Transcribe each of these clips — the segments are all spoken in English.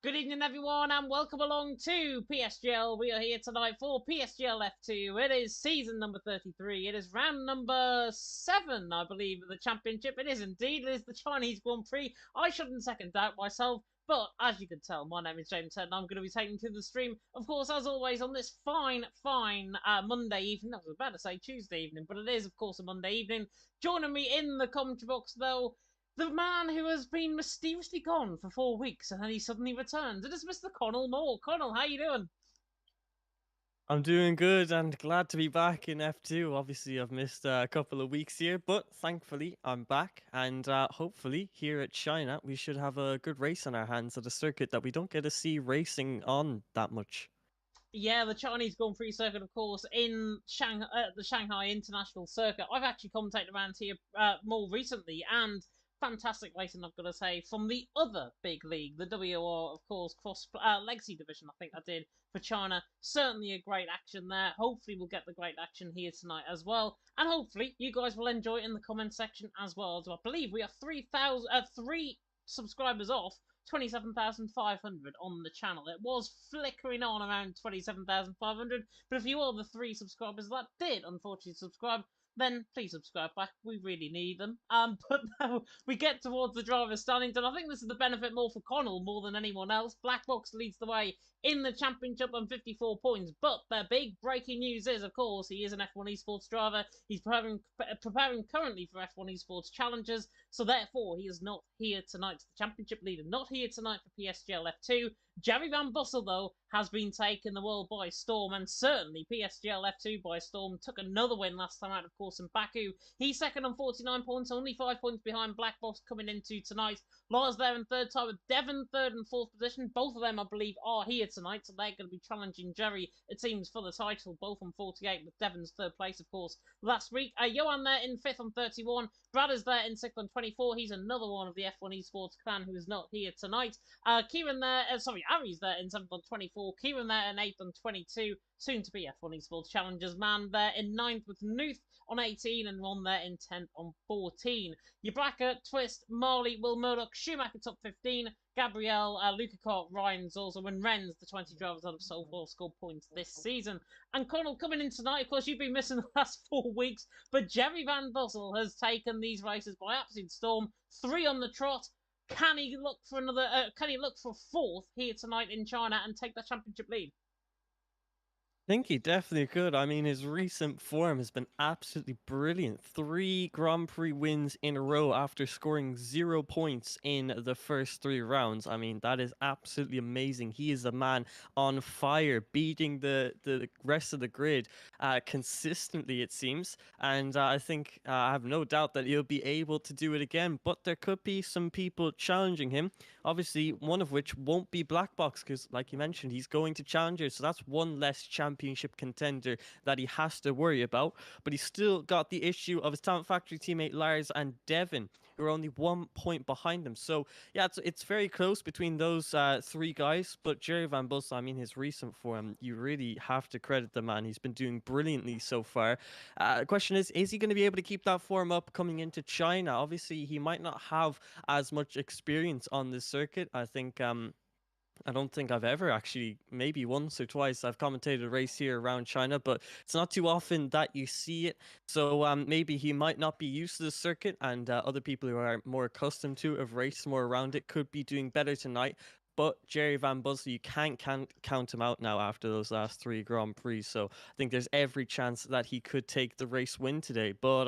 Good evening, everyone, and welcome along to PSGL. We are here tonight for PSGL F2. It is season number 33. It is round number 7, I believe, of the championship. It is indeed. It is the Chinese Grand Prix. I shouldn't second doubt myself, but as you can tell, my name is James Head, and I'm going to be taking to the stream, of course, as always, on this fine Monday evening. I was about to say Tuesday evening, but it is, of course, a Monday evening. Joining me in the commentary box, though, the man who has been mysteriously gone for 4 weeks and then he suddenly returns. It is Mr. Connell Moore. Connell, how you doing? I'm doing good and glad to be back in F2. Obviously, I've missed a couple of weeks here, but thankfully I'm back. And hopefully, here at China, we should have a good race on our hands at a circuit that we don't get to see racing on that much. Yeah, the Chinese Grand Prix circuit, of course, in the Shanghai International Circuit. I've actually commentated around here more recently, and fantastic racing, I've got to say, from the other big league, the WR, of course, cross legacy division. I think I did for China. Certainly a great action there. Hopefully, we'll get the great action here tonight as well, and hopefully, you guys will enjoy it in the comment section as well. So I believe we are 3 subscribers off 27,500 on the channel. It was flickering on around 27,500, but if you are the 3 subscribers that did unfortunately subscribe, then please subscribe back. We really need them. But now we get towards the driver's standings, and I think this is the benefit more for Connell more than anyone else. Black Box leads the way in the championship on 54 points, but the big breaking news is, of course, he is an F1 esports driver. He's preparing currently for F1 esports challenges, so therefore he is not here tonight. The championship leader not here tonight for PSGL F2. Jerry Van Bussel, though, has been taking the world by storm, and certainly PSGL F2 by storm. Took another win last time out, of course, in Baku. He's second on 49 points, only 5 points behind Black Box coming into tonight. Lars there in third time with Devon third and fourth position. Both of them, I believe, are here tonight, so they're going to be challenging Jerry, it seems, for the title, both on 48, with Devon's third place, of course, last week. Johan there in fifth on 31. Brad is there in sixth on 24. He's another one of the F1 esports clan who is not here tonight. Kieran there, Ari's there in 7th on 24, Kieran there in 8th on 22, soon to be F1 Esports Challengers man there in 9th with Nuth on 18, and Ron there in 10th on 14. Your bracket, Twist, Marley, Will Murdoch, Schumacher top 15, Gabrielle, Luca Cart, Ryan Zorza, and Renz, the 20 drivers that have so far scored points this season. And Connell, coming in tonight, of course, you've been missing the last 4 weeks, but Jerry Van Bussel has taken these races by absolute storm. 3 on the trot. Can he look for another? Can he look for fourth here tonight in China and take that championship lead? Think he definitely could. I mean, his recent form has been absolutely brilliant. 3 Grand Prix wins in a row after scoring 0 points in the first 3 rounds. I mean, that is absolutely amazing. He is a man on fire, beating the rest of the grid consistently, it seems. And I think I have no doubt that he'll be able to do it again. But there could be some people challenging him. Obviously, one of which won't be Black Box because, like you mentioned, he's going to Challengers. So that's one less championship contender that he has to worry about. But he's still got the issue of his Talent Factory teammate Lars and Devon, who are only 1 point behind him. So yeah, it's very close between those 3 guys. But Jerry Van Bussel, I mean, his recent form, you really have to credit the man. He's been doing brilliantly so far. The question is he going to be able to keep that form up coming into China? Obviously, he might not have as much experience on this circuit. I don't think I've ever actually, maybe once or twice, I've commentated a race here around China, but it's not too often that you see it. So maybe he might not be used to the circuit, and other people who are more accustomed to it, have raced more around it, could be doing better tonight. But Jerry Van Bussel, you can't count him out now after those last 3 Grand Prix. So I think there's every chance that he could take the race win today. But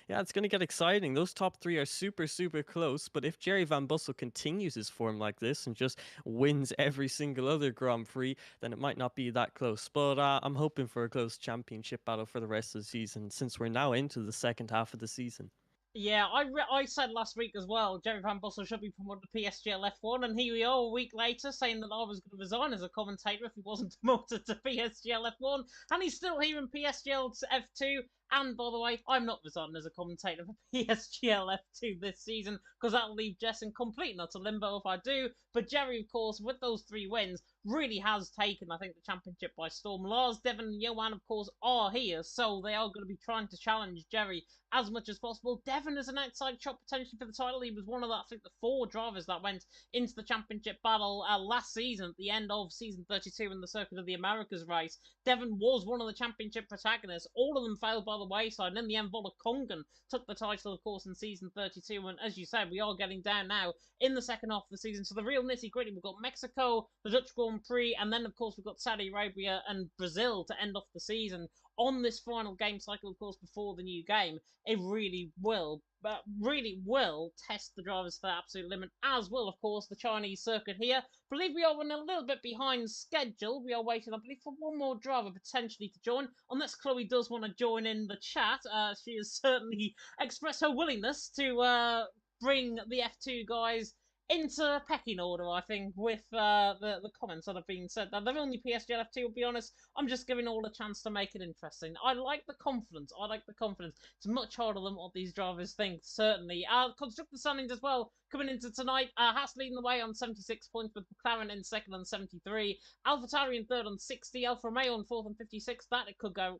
yeah, it's going to get exciting. Those top 3 are super, super close. But if Jerry Van Bussel continues his form like this and just wins every single other Grand Prix, then it might not be that close. But I'm hoping for a close championship battle for the rest of the season, since we're now into the second half of the season. Yeah, I said last week as well, Jerry Van Bussel should be promoted to PSGL F1, and here we are a week later saying that I was going to resign as a commentator if he wasn't promoted to PSGL F1, and he's still here in PSGL F2. And by the way, I'm not resigning as a commentator for PSGL F2 this season because that'll leave Jess in complete and utter limbo if I do. But Jerry, of course, with those 3 wins, really has taken, I think, the championship by storm. Lars, Devon, and Johan, of course, are here, so they are going to be trying to challenge Jerry as much as possible. Devon is an outside shot potentially for the title. He was one of the, I think, the 4 drivers that went into the championship battle last season at the end of season 32 in the Circuit of the Americas race. Devon was one of the championship protagonists. All of them failed by the wayside, and in the end, Vola Kongen took the title, of course, in season 32. And as you said, we are getting down now in the second half of the season. So the real nitty gritty, we've got Mexico, the Dutch Grand Prix, and then, of course, we've got Saudi Arabia and Brazil to end off the season on this final game cycle, of course, before the new game. It really will test the drivers to the absolute limit, as will, of course, the Chinese circuit here. I believe we are running a little bit behind schedule. We are waiting, I believe, for one more driver potentially to join, unless Chloe does want to join in the chat. She has certainly expressed her willingness to bring the F2 guys into pecking order, I think, with the comments that have been said. Now, they're only PSGL F2, to be honest. I'm just giving all a chance to make it interesting. I like the confidence. It's much harder than what these drivers think, certainly. Constructor standings as well, coming into tonight. Haas leading the way on 76 points, with McLaren in second on 73. AlphaTauri in third on 60. Alfa Romeo in fourth on 56. That it could go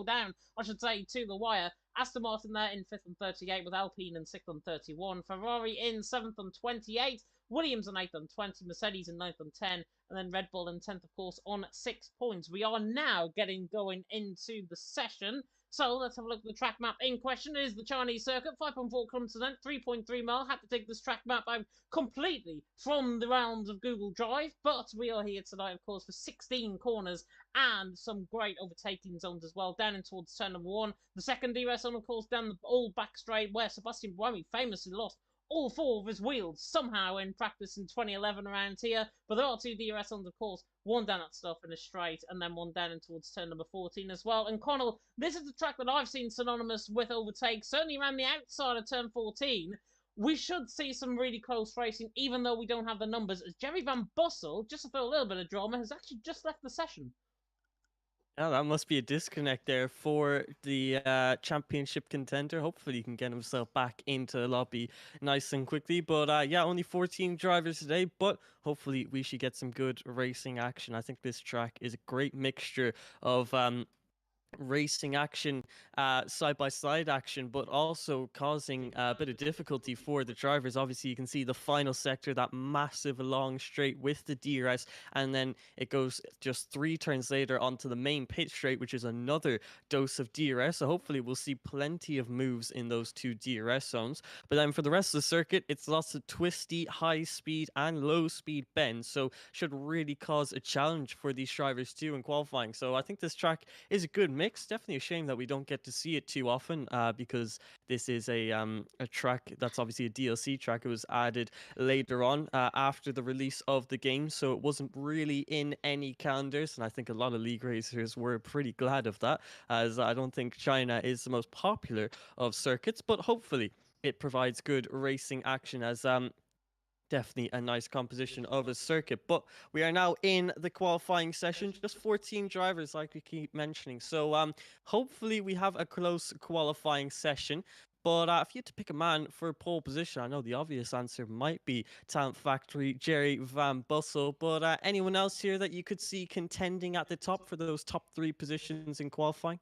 down, I should say, to the wire. Aston Martin there in 5th on 38, with Alpine in 6th on 31. Ferrari in 7th on 28. Williams in 8th on 20. Mercedes in 9th on 10. And then Red Bull in 10th, of course, on 6 points. We are now going into the session. So let's have a look at the track map in question. It is the Chinese circuit, 5.4 kilometers in length, 3.3 mile. Had to take this track map out completely from the realms of Google Drive, but we are here tonight, of course, for 16 corners and some great overtaking zones as well, down in towards turn number 1. The second DRS zone, of course, down the old back straight where Sebastian Buemi famously lost all 4 of his wheels somehow in practice in 2011 around here. But there are 2 DRS zones, of course, one down at Stuff in a straight, and then one down in towards turn number 14 as well. And Connell, this is the track that I've seen synonymous with overtakes, certainly around the outside of turn 14. We should see some really close racing, even though we don't have the numbers, as Jerry Van Bussel, just to throw a little bit of drama, has actually just left the session. Yeah, that must be a disconnect there for the championship contender. Hopefully he can get himself back into the lobby nice and quickly. But yeah, only 14 drivers today, but hopefully we should get some good racing action. I think this track is a great mixture of racing action, side-by-side action, but also causing a bit of difficulty for the drivers. Obviously, you can see the final sector, that massive long straight with the DRS, and then it goes just 3 turns later onto the main pit straight, which is another dose of DRS. So hopefully we'll see plenty of moves in those 2 DRS zones. But then for the rest of the circuit, it's lots of twisty, high speed and low speed bends, so should really cause a challenge for these drivers too in qualifying. So I think this track is a good mix. Definitely a shame that we don't get to see it too often, because this is a track that's obviously a DLC track. It was added later on after the release of the game, so it wasn't really in any calendars, and I think a lot of league racers were pretty glad of that, as I don't think China is the most popular of circuits, but hopefully it provides good racing action, as definitely a nice composition of a circuit. But we are now in the qualifying session, just 14 drivers like we keep mentioning, so hopefully we have a close qualifying session. But if you had to pick a man for pole position, I know the obvious answer might be Talent Factory Jerry Van Bussel, but anyone else here that you could see contending at the top for those top 3 positions in qualifying?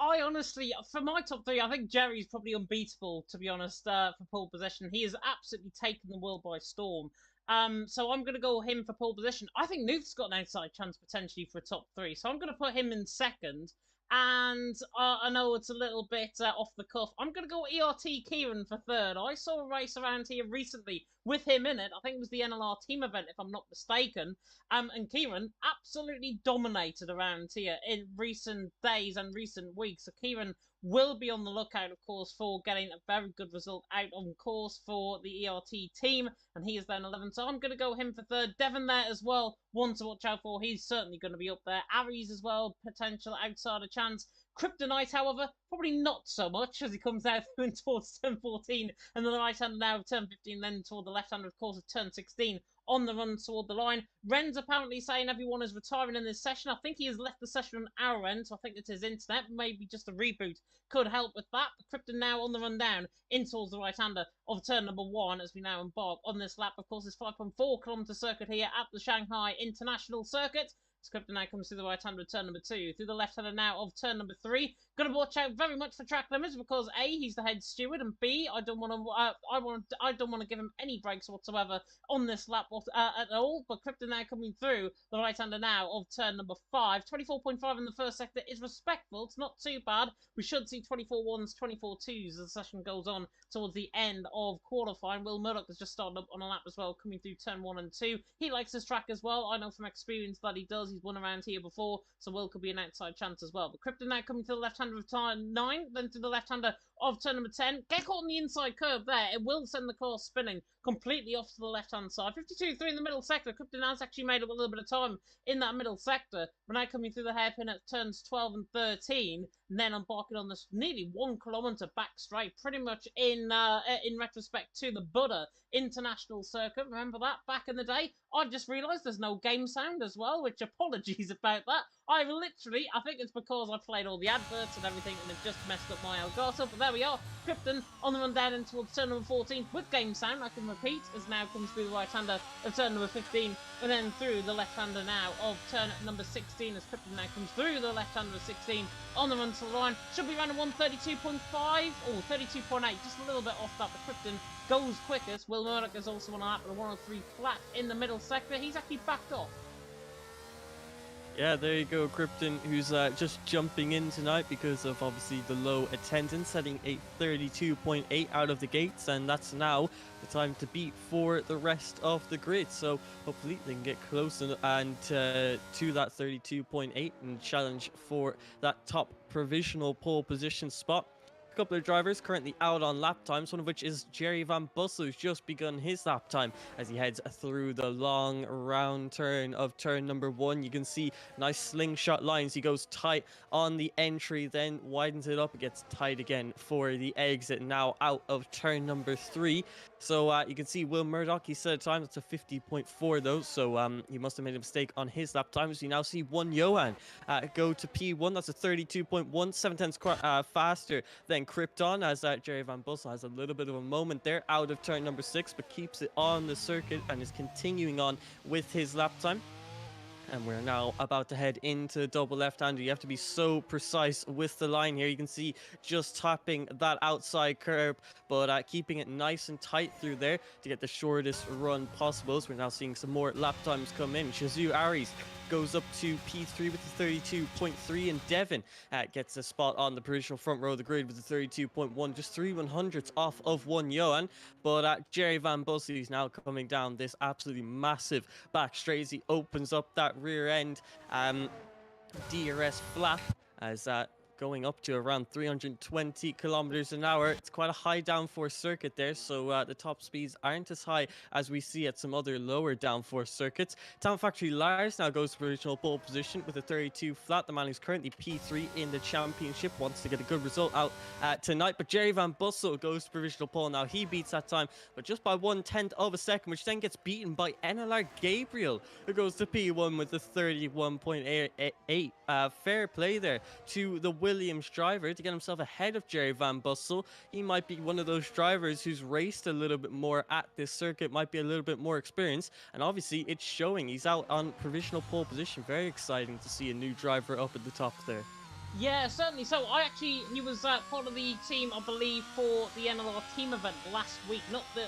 I honestly, for my top 3, I think Jerry's probably unbeatable, to be honest, for pole position. He has absolutely taken the world by storm. So I'm going to go him for pole position. I think Nuth's got an outside chance potentially for a top 3, so I'm going to put him in second. And I know it's a little bit off the cuff. I'm going to go ERT Kieran for third. I saw a race around here recently with him in it. I think it was the NLR team event, if I'm not mistaken. And Kieran absolutely dominated around here in recent days and recent weeks. So Kieran will be on the lookout, of course, for getting a very good result out on course for the ERT team. And he is then 11. So I'm going to go him for third. Devon there as well, one to watch out for. He's certainly going to be up there. Aries as well, potential outsider chance. Kryptonite, however, probably not so much as he comes out through towards turn 14 and then the right hand now of turn 15, then toward the left hand, of course, of turn 16 on the run toward the line. Ren's apparently saying everyone is retiring in this session. I think he has left the session on our end, so I think it's his internet. Maybe just a reboot could help with that. But Krypton now on the run down in towards the right-hander of turn number 1 as we now embark on this lap. Of course, it's 5.4 kilometre circuit here at the Shanghai International Circuit. Krypton now comes through the right hander of turn number 2, through the left hander now of turn number 3. Got to watch out very much for track limits because A, he's the head steward, and B, I don't want to give him any breaks whatsoever on this lap at all. But Krypton now coming through the right hander now of turn number 5. 24.5 in the first sector is respectful. It's not too bad. We should see 24 ones, 24 twos as the session goes on towards the end of qualifying. Will Murdoch has just started up on a lap as well, coming through turn 1 and 2. He likes this track as well. I know from experience that he does. He's won around here before, so Will could be an outside chance as well. But Krypton now coming to the left-hander of turn 9, then to the left-hander of turn number 10. Get caught on the inside curve there. It will send the car spinning completely off to the left-hand side. 52.3 in the middle sector. Krypton has actually made up a little bit of time in that middle sector. We're now coming through the hairpin at turns 12 and 13, and then embarking on this nearly 1 kilometre back straight, pretty much in retrospect to the Buddha International Circuit. Remember that back in the day? I've just realised there's no game sound as well, which apologies about that. I think it's because I played all the adverts and everything and it just messed up my Elgato, but there we are. Krypton on the run down in towards turn number 14 with game sound, I can repeat, as now comes through the right hander of turn number 15 and then through the left hander now of turn number 16 as Krypton now comes through the left hander of 16 on the run to the line. Should be around a 132.5 or 32.8, just a little bit off that, but Krypton goes quickest. Will Murdoch is also on a lap with a 103 flat in the middle sector. He's actually backed off. Yeah, there you go, Krypton, who's just jumping in tonight because of obviously the low attendance, setting a 32.8 out of the gates, and that's now the time to beat for the rest of the grid. So hopefully they can get close and to that 32.8 and challenge for that top provisional pole position spot. A couple of drivers currently out on lap times, one of which is Jerry Van Bussel, who's just begun his lap time as he heads through the long round turn of turn number 1. You can see nice slingshot lines. He goes tight on the entry, then widens it up. It gets tight again for the exit, now out of turn number 3. So you can see Will Murdoch, he set a time that's a 50.4 though, so he must have made a mistake on his lap times. You now see one Johan go to P1, that's a 32.1, 7 tenths faster than Krypton, as Jerry Van Bussel has a little bit of a moment there out of turn number 6, but keeps it on the circuit and is continuing on with his lap time. And we're now about to head into double left-hander. You have to be so precise with the line here. You can see just tapping that outside curb, but keeping it nice and tight through there to get the shortest run possible. So we're now seeing some more lap times come in. Shazu Aries goes up to P3 with the 32.3, and Devin gets a spot on the provisional front row of the grid with the 32.1, just 3/100ths off of one Johan. But Jerry Van Bussel is now coming down this absolutely massive back straight as he opens up that rear end DRS flap as going up to around 320 kilometers an hour. It's quite a high downforce circuit there, so the top speeds aren't as high as we see at some other lower downforce circuits. Town Factory Lars now goes to original pole position with a 32 flat. The man who's currently P3 in the championship wants to get a good result out tonight, but Jerry Van Bussel goes to provisional pole. Now he beats that time, but just by 1/10 of a second, which then gets beaten by NLR Gabriel, who goes to P1 with the 31.88. Fair play there to the Williams driver to get himself ahead of Jerry Van Bussel. He might be one of those drivers who's raced a little bit more at this circuit, might be a little bit more experienced, and obviously it's showing. He's out on provisional pole position. Very exciting to see a new driver up at the top there. Yeah, certainly. So he was part of the team, I believe, for the NLR team event last week. Not the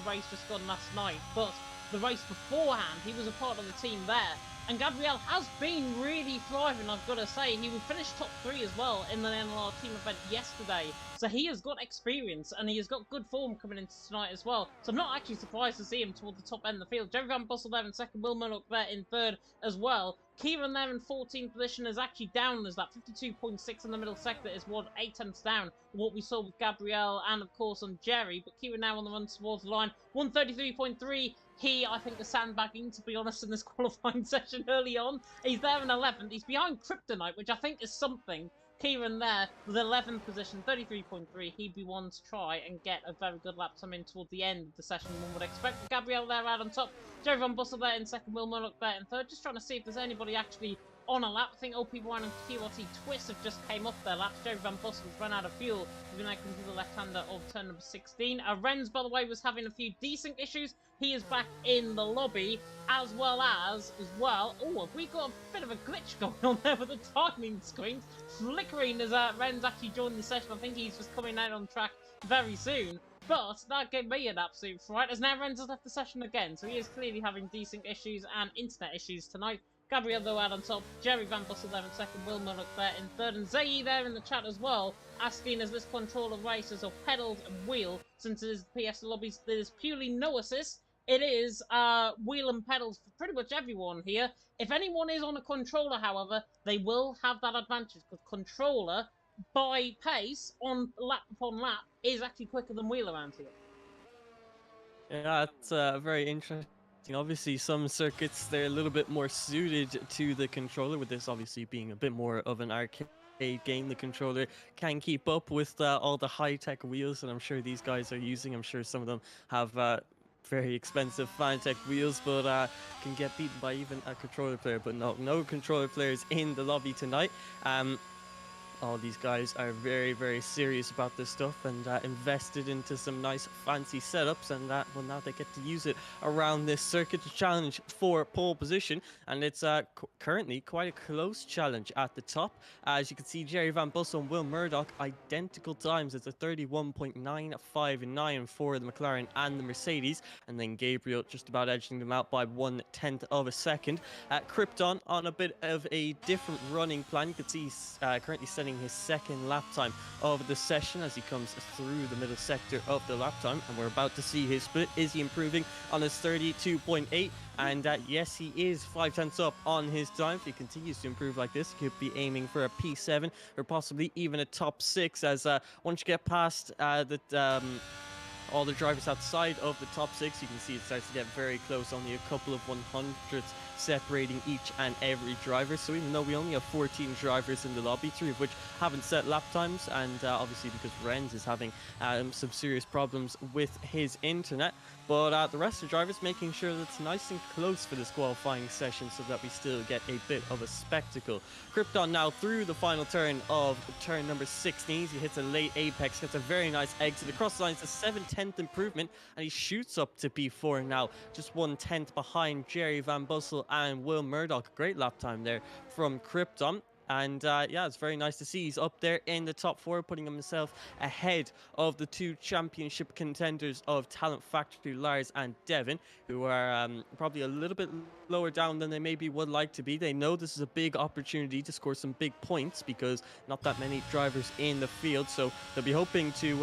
race just gone last night, but the race beforehand. He was a part of the team there. And Gabriel has been really thriving, I've got to say. He finished top 3 as well in the NLR team event yesterday. So he has got experience and he has got good form coming into tonight as well. So I'm not actually surprised to see him toward the top end of the field. Jerry Van Bussel there in second, Will Murdoch there in third as well. Kieran there in 14th position is actually down as that 52.6 in the middle sector is 8 tenths down what we saw with Gabriel and of course on Jerry. But Kieran now on the run towards the line, 133.3. I think, the sandbagging, to be honest, in this qualifying session early on. He's there in 11th. He's behind Kryptonite, which I think is something, Kieran there with 11th position, 33.3. He'd be one to try and get a very good lap time in toward the end of the session, one would expect. Gabriel there out on top. Jerry Van Bussel there in second. Will Murdoch there in third. Just trying to see if there's anybody actually on a lap. I think OP1 and QRT Twist have just came up their laps. Jerry Van Bussel's run out of fuel. We're going to come to the left-hander of turn number 16. Renz, by the way, was having a few decent issues. He is back in the lobby, as well. Oh, have we got a bit of a glitch going on there with the timing screens flickering as Renz actually joined the session. I think he's just coming out on track very soon. But that gave me an absolute fright, as now Renz has left the session again. So he is clearly having decent issues and internet issues tonight. Gabriel though out on top, Jerry Van Bussel there in second, Will Murdoch there in third, and Zayi there in the chat as well, asking is this controller races or pedals and wheel, since it is the PS lobbies, there's purely no assist. It is wheel and pedals for pretty much everyone here. If anyone is on a controller, however, they will have that advantage, because controller, by pace, on lap upon lap, is actually quicker than wheel around here. Yeah, it's very interesting. Obviously, some circuits, they're a little bit more suited to the controller, with this obviously being a bit more of an arcade game. The controller can keep up with all the high-tech wheels that I'm sure these guys are using. I'm sure some of them have very expensive Fanatec wheels, but can get beaten by even a controller player. But no controller players in the lobby tonight. All these guys are very, very serious about this stuff and invested into some nice fancy setups, and well, now they get to use it around this circuit to challenge for pole position. And it's currently quite a close challenge at the top. As you can see, Jerry Van Bussel and Will Murdoch, identical times. It's a 31.959 for the McLaren and the Mercedes, and then Gabriel just about edging them out by 1/10 of a second. Krypton on a bit of a different running plan. You can see he's currently setting his second lap time of the session as he comes through the middle sector of the lap time, and we're about to see his split. Is he improving on his 32.8? And yes, he is 5/10 up on his time. If he continues to improve like this, he could be aiming for a P7 or possibly even a top 6, as once you get past all the drivers outside of the top 6, you can see it starts to get very close, only a couple of 100ths separating each and every driver. So even though we only have 14 drivers in the lobby, 3 of which haven't set lap times, and obviously because Renz is having some serious problems with his internet, but the rest of the drivers making sure that it's nice and close for this qualifying session so that we still get a bit of a spectacle. Krypton now through the final turn of turn number 16. He hits a late apex, gets a very nice exit across the line. It's a 7/10 improvement, and he shoots up to P4 now, just 1/10 behind Jerry Van Bussel and Will Murdoch. Great lap time there from Krypton. And yeah, it's very nice to see he's up there in the top 4, putting himself ahead of the 2 championship contenders of Talent Factory, Lars and Devin, who are probably a little bit lower down than they maybe would like to be. They know this is a big opportunity to score some big points because not that many drivers in the field, so they'll be hoping to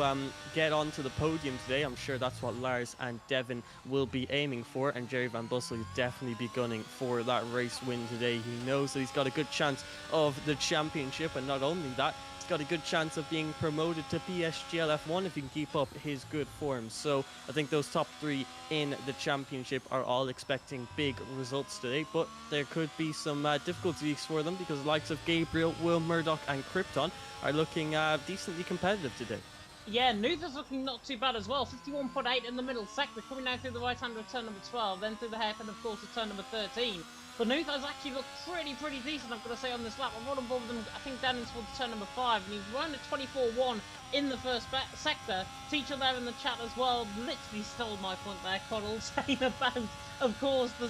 get onto the podium today. I'm sure that's what Lars and Devin will be aiming for, and Jerry Van Bussel will definitely be gunning for that race win today. He knows that he's got a good chance of the championship, and not only that, he's got a good chance of being promoted to PSGL F1 if he can keep up his good form. So I think those top 3 in the championship are all expecting big results today, but there could be some difficulties for them because the likes of Gabriel, Will Murdoch and Krypton are looking decently competitive today. Yeah, Nuther's looking not too bad as well. 51.8 in the middle sector, coming out through the right hand of turn number 12, then through the hairpin, of course, of turn number 13. But Nuther's actually looked pretty decent, I've got to say, on this lap. I've run above them, I think, down towards turn number 5, and he's running at 24.1 in the first sector. Teacher there in the chat as well literally stole my point there, Coddle, saying about, of course, the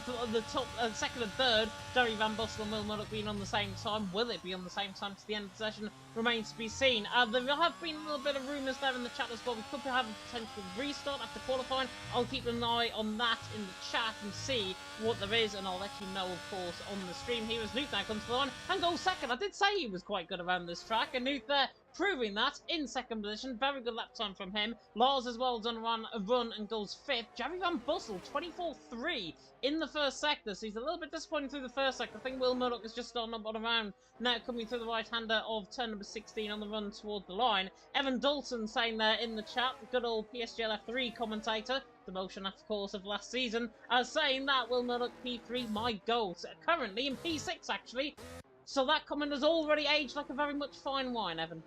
top second and third, Jerry Van Bussel and Will Murdoch being on the same time. Will it be on the same time to the end of the session? Remains to be seen. There have been a little bit of rumours there in the chat as well. We could have a potential restart after qualifying. I'll keep an eye on that in the chat and see what there is, and I'll let you know, of course, on the stream. Here is Nuth now comes to the line and goes second. I did say he was quite good around this track, and Nuth there proving that in second position. Very good lap time from him. Lars as well done a run and goes 5th. Jerry Van Bussel 24.3 in the first sector, so he's a little bit disappointing through the first sector. I think Will Murdoch is just starting up on around now, coming through the right-hander of turn number 16 on the run toward the line. Evan Dalton saying there in the chat, the good old PSGL F3 commentator, the motion, of course, of last season, saying that Will Murdoch P3, my goal, currently in P6 actually. So that comment has already aged like a very much fine wine, Evan.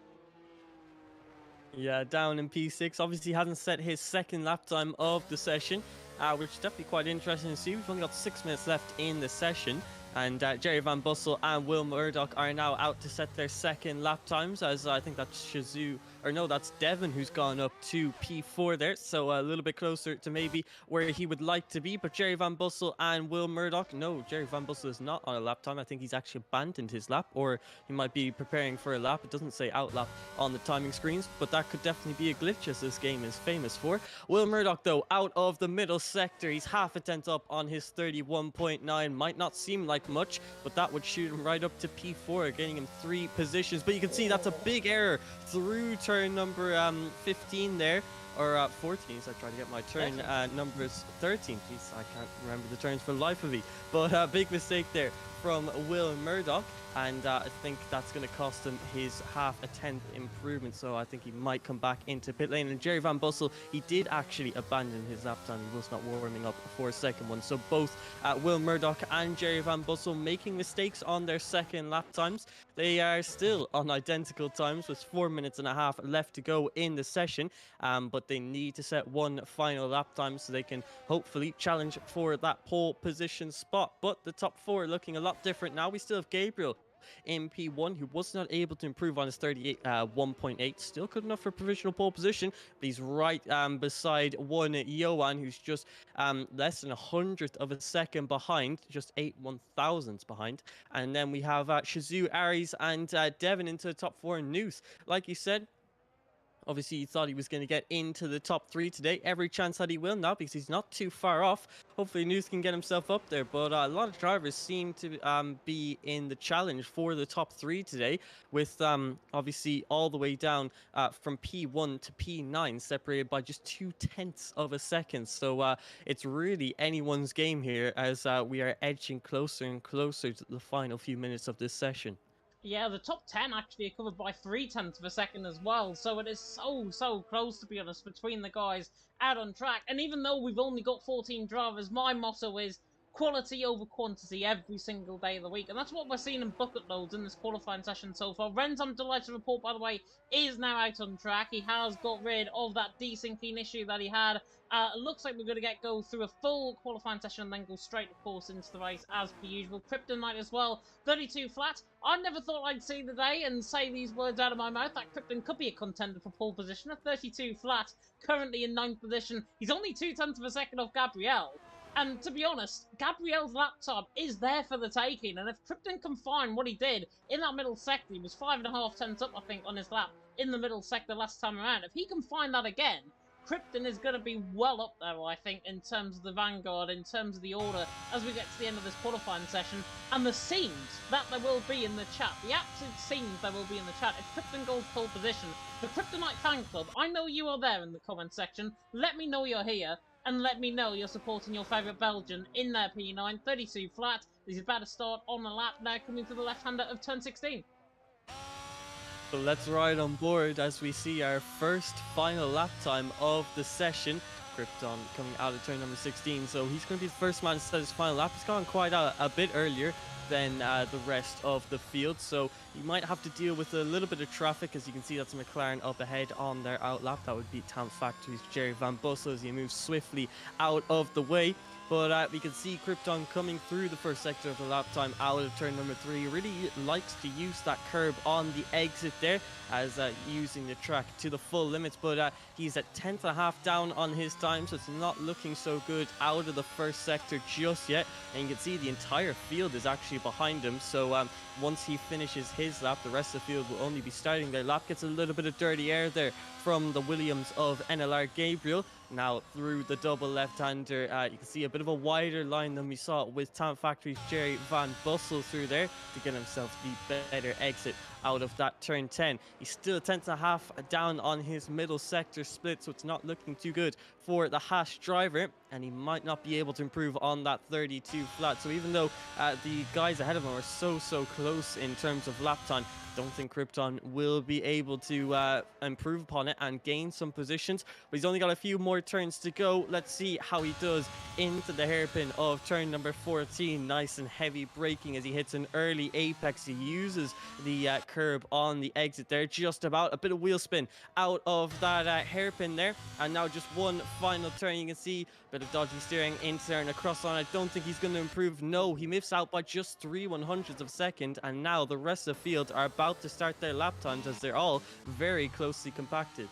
Yeah, down in P6. Obviously hasn't set his second lap time of the session, which is definitely quite interesting to see. We've only got 6 minutes left in the session. And Jerry Van Bussel and Will Murdoch are now out to set their second lap times, as I think that's that's Devon who's gone up to P4 there, so a little bit closer to maybe where he would like to be. But Jerry Van Bussel and Will Murdoch, no, Jerry Van Bussel is not on a lap time. I think he's actually abandoned his lap, or he might be preparing for a lap. It doesn't say out lap on the timing screens, but that could definitely be a glitch, as this game is famous for. Will Murdoch, though, out of the middle sector. He's half a tenth up on his 31.9. Might not seem like much, but that would shoot him right up to P4, getting him 3 positions. But you can see that's a big error through turn number 15 there, or 14, so I try to get my turn numbers 13. Please, I can't remember the turns for the life of me, but big mistake there from Will Murdoch, and I think that's going to cost him his half a tenth improvement, so I think he might come back into pit lane. And Jerry Van Bussel, he did actually abandon his lap time. He was not warming up for a second one, so both Will Murdoch and Jerry Van Bussel making mistakes on their second lap times. They are still on identical times with 4 minutes and a half left to go in the session, but they need to set one final lap time so they can hopefully challenge for that pole position spot. But the top 4 are looking a lot different now. We still have Gabriel in P1, who was not able to improve on his 1.8, still good enough for provisional pole position, but he's right beside one Johan, who's just less than 100th of a second behind, just 8/1000ths behind. And then we have Shazoo, Aries, and Devon into the top 4. And Noose, like you said, obviously, he thought he was going to get into the top 3 today. Every chance that he will now, because he's not too far off. Hopefully, Noose can get himself up there. But a lot of drivers seem to be in the challenge for the top 3 today, with obviously all the way down from P1 to P9, separated by just 0.2 of a second. So it's really anyone's game here, as we are edging closer and closer to the final few minutes of this session. Yeah, the top 10 actually are covered by 0.3 of a second as well, so it is so close, to be honest, between the guys out on track. And even though we've only got 14 drivers, my motto is quality over quantity every single day of the week, and that's what we're seeing in bucket loads in this qualifying session so far. Renz, I'm delighted to report, by the way, is now out on track. He has got rid of that desyncing issue that he had. Looks like we're going to go through a full qualifying session and then go straight, of course, into the race as per usual. Kryptonite as well, 32 flat. I never thought I'd see the day and say these words out of my mouth, that Krypton could be a contender for pole position at 32 flat, currently in 9th position. He's only 0.2 of a second off Gabrielle. And to be honest, Gabrielle's laptop is there for the taking, and if Krypton can find what he did in that middle sector, he was 5.5 tenths up, I think, on his lap in the middle sector last time around. If he can find that again, Krypton is going to be well up there, I think, in terms of the vanguard, in terms of the order, as we get to the end of this qualifying session. And the scenes that there will be in the chat, the absolute scenes there will be in the chat, if Krypton goes pole position, the Kryptonite fan club, I know you are there in the comment section, let me know you're here, and let me know you're supporting your favourite Belgian in their P9, 32 flat. He's about to start on the lap now, coming to the left-hander of turn 16. So let's ride on board as we see our first final lap time of the session. Krypton coming out of turn number 16, so he's going to be the first man to set his final lap. He's gone quite a bit earlier than the rest of the field, so you might have to deal with a little bit of traffic. As you can see, that's a McLaren up ahead on their outlap. That would be Town Factory's Jerry Van Bussel as he moves swiftly out of the way. But we can see Krypton coming through the first sector of the lap time out of turn number 3. Really likes to use that curb on the exit there, as using the track to the full limits. But he's at 10.5 down on his time, so it's not looking so good out of the first sector just yet. And you can see the entire field is actually behind him. So once he finishes his lap, the rest of the field will only be starting their lap. Gets a little bit of dirty air there from the Williams of NLR Gabriel. Now through the double left-hander, you can see a bit of a wider line than we saw with Town Factory's Jerry Van Bussel through there to get himself the better exit out of that turn 10. He's still 10.5 down on his middle sector split, so it's not looking too good for the Hash driver, and he might not be able to improve on that 32 flat. So even though the guys ahead of him are so close in terms of lap time, Don't think Krypton will be able to improve upon it and gain some positions, but he's only got a few more turns to go. Let's see how he does into the hairpin of turn number 14. Nice and heavy braking as he hits an early apex. He uses the curb on the exit there, just about. A bit of wheel spin out of that hairpin there, and now just one final turn. You can see a bit of dodgy steering into there and across on. I don't think he's going to improve. No, he missed out by just 3/100ths of a second, and now the rest of the field are about to start their lap times as they're all very closely compacted.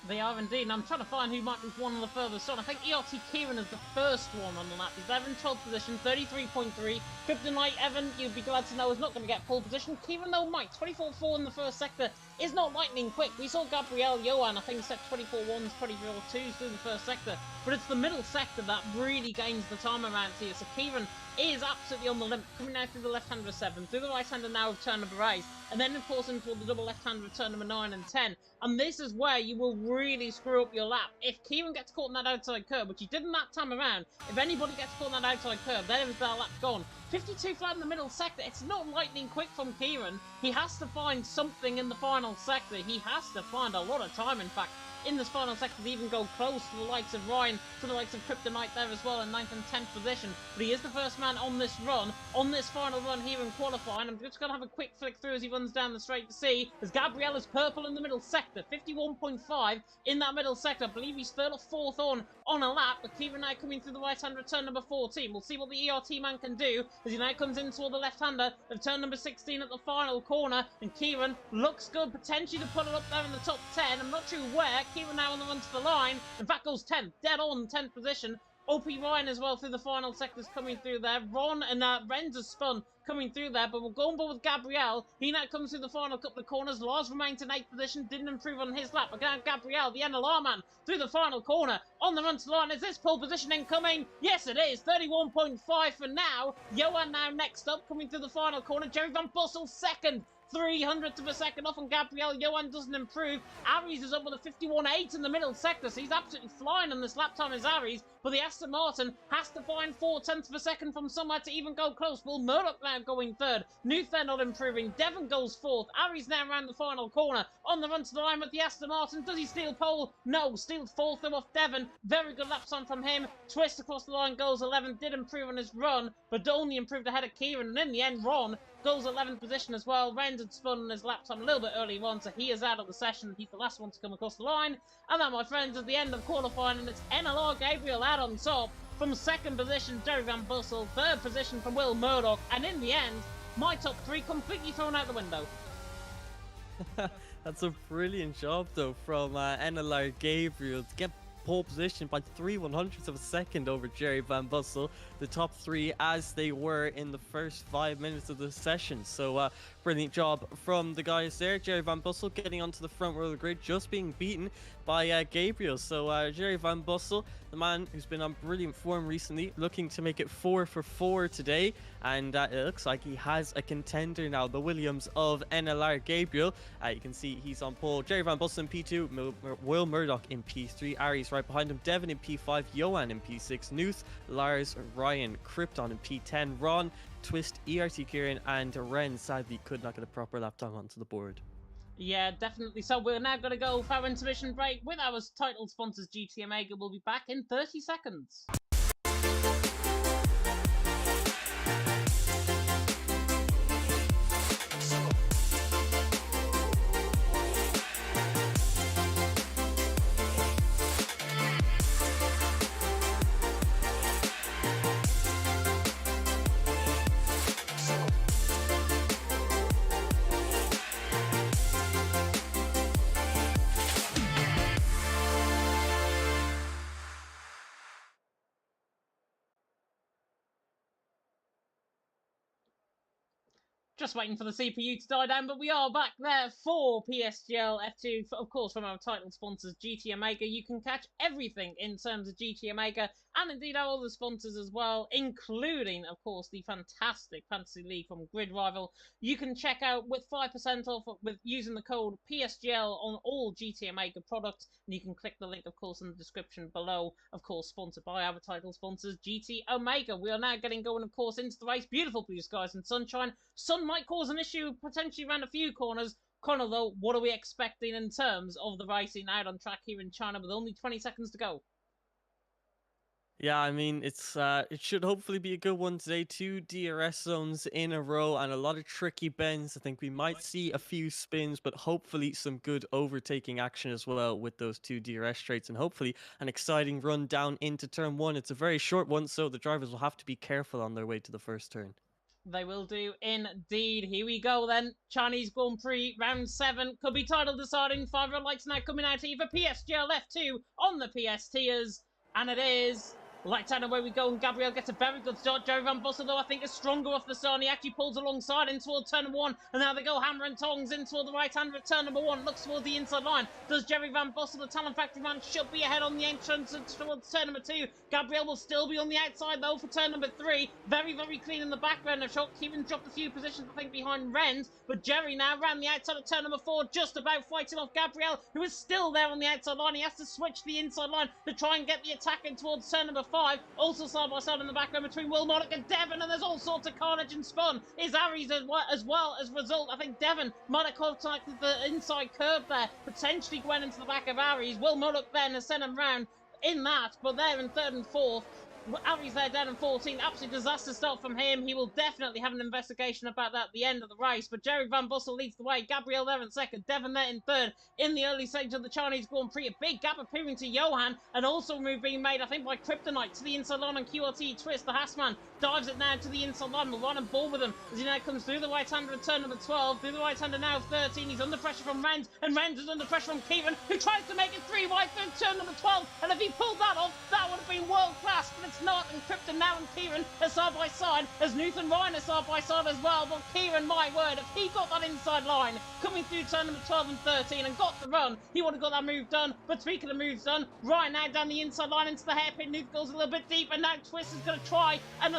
They are indeed, and I'm trying to find who might be one of the furthest on. I think ERT Kieran is the first one on the lap. He's there in 12th position, 33.3. Kryptonite Evan, you'd be glad to know, is not going to get pole position. Kieran, though, might. 24.4 in the first sector is not lightning quick. We saw Gabrielle Johan, I think, set 24.1s, 24.2s through the first sector. But it's the middle sector that really gains the time around here. So Kieran is absolutely on the limit, coming out through the left-hander 7, through the right-hander now of turn number 8, and then of course into the double left-hander of turn number 9 and 10. And this is where you will really screw up your lap. If Kieran gets caught in that outside curve, which he didn't that time around, if anybody gets caught in that outside curve, then their lap gone. 52 flat in the middle sector, it's not lightning quick from Kieran. He has to find something in the final sector. He has to find a lot of time, in fact, in this final sector to even go close to the likes of Ryan, to the likes of Kryptonite there as well in 9th and 10th position. But he is the first man on this run, on this final run here in qualifying. I'm just going to have a quick flick through as he runs down the straight to see, as Gabrielle is purple in the middle sector, 51.5 in that middle sector. I believe he's third or fourth on a lap, but Kieran now coming through the right-hand of turn number 14. We'll see what the ERT man can do as he now comes in toward the left-hander of turn number 16 at the final corner, and Kieran looks good, potentially to put it up there in the top 10. I'm not sure where. Kieran now on the run to the line. In fact, goes 10th, dead on 10th position. OP Ryan as well through the final sectors coming through there. Ron and Renz has spun coming through there, but we'll go on board with Gabrielle. He now comes through the final couple of corners. Lars remains in 8th position, didn't improve on his lap. Again, Gabrielle, the NLR man, through the final corner. On the run to the line, is this pole position incoming? Yes, it is. 31.5 for now. Johan now next up, coming through the final corner. Jerry Van Bussel second. 300th of a second off on Gabrielle. Johan doesn't improve. Aries is up with a 51.8 in the middle sector, so he's absolutely flying on this lap time as Aries. But the Aston Martin has to find 4/10 of a second from somewhere to even go close. Will Murdoch now going third. Newther not improving. Devon goes fourth. Aries now around the final corner. On the run to the line with the Aston Martin. Does he steal pole? No. Steals fourth though off Devon. Very good lap time from him. Twist across the line goes 11. Did improve on his run, but only improved ahead of Kieran. And in the end, Ron goes 11th position as well. Renz had spun on his lap time a little bit earlier on, so he is out of the session. He's the last one to come across the line. And that, my friends, is the end of qualifying, and it's NLR Gabriel out on top. From second position, Jerry Van Bussel. Third position from Will Murdoch. And in the end, my top 3 completely thrown out the window. That's a brilliant job, though, from NLR Gabriel to get pole position by 3/100ths of a second over Jerry Van Bussel. The top 3 as they were in the first 5 minutes of the session. So brilliant job from the guys there. Jerry Van Bussel getting onto the front row of the grid, just being beaten by Gabriel. So Jerry Van Bussel, the man who's been on brilliant form recently, looking to make it 4 for 4 today. And it looks like he has a contender now, the Williams of NLR Gabriel. You can see he's on pole. Jerry Van Bussel in P2, Will Murdoch in P3, Aries right behind him, Devon in P5, Johan in P6, Nuth, Lars, Ryan, Krypton in P10, Ron, Twist, ERT Kieran, and Ren sadly could not get a proper lap time onto the board. Yeah, definitely. So we're now going to go for our intermission break with our title sponsors, GT Omega. We'll be back in 30 seconds. Just waiting for the CPU to die down, but we are back there for PSGL F2, of course, from our title sponsors, GT Omega. You can catch everything in terms of GT Omega, and indeed our other sponsors as well, including, of course, the fantastic Fantasy League from Grid Rival. You can check out with 5% off with using the code PSGL on all GT Omega products, and you can click the link, of course, in the description below, of course, sponsored by our title sponsors, GT Omega. We are now getting going, of course, into the race. Beautiful blue skies and sunshine. Sun sun might cause an issue potentially around a few corners. Connor, though, what are we expecting in terms of the racing out on track here in China with only 20 seconds to go? Yeah, I mean it should hopefully be a good one today. 2 DRS zones in a row and a lot of tricky bends. I think we might see a few spins, but hopefully some good overtaking action as well with those 2 DRS straights, and hopefully an exciting run down into turn 1. It's a very short one, so the drivers will have to be careful on their way to the first turn. They will do indeed. Here we go then. Chinese Grand Prix round 7 could be title deciding. 5 red lights now coming out here for PSGL F2 on the PSTers, and it is. Lights out, away we go, and Gabriel gets a very good start. Jerry Van Bussel, though, I think is stronger off the start. He actually pulls alongside in toward turn 1, and now they go hammer and tongs in toward the right hand of turn number 1. Looks toward the inside line. Does Jerry Van Bussel, the Talent Factory man, should be ahead on the entrance towards turn number 2. Gabriel will still be on the outside, though, for turn number 3. Very, very clean in the background of shot. Kieran dropped a few positions, I think, behind Renz, but Jerry now ran the outside of turn number 4, just about fighting off Gabriel, who is still there on the outside line. He has to switch the inside line to try and get the attack in towards turn number 5. Also side by side in the background between Will Monarch and Devon, and there's all sorts of carnage and spun. Is Aries as well as a result. I think Devon might have contacted the inside curve there, potentially went into the back of Aries. Will Monarch then has sent him round in that, but they're in 3rd and 4th. Aries there down in 14. Absolute disaster start from him. He will definitely have an investigation about that at the end of the race. But Jerry Van Bussel leads the way. Gabriel there in 2nd. Devon there in 3rd. In the early stage of the Chinese Grand Prix, a big gap appearing to Johan. And also a move being made, I think, by Kryptonite to the inside line, and QRT Twist. The Hassman dives it now to the inside line. Will run and ball with him as he now comes through the right-hander at turn number 12. Through the right-hander now of 13. He's under pressure from Renz. And Renz is under pressure from Kieran, who tries to make it 3 wide through turn number 12. And if he pulled that off, that would have been world-class. But it's not. And Krypton now and Kieran are side by side, as Nuth and Ryan are side by side as well. But Kieran, my word, if he got that inside line coming through turn number 12 and 13 and got the run, he would have got that move done. But speaking of moves done, Ryan now down the inside line into the hairpin. Nuth goes a little bit deep, and now Twist is going to try and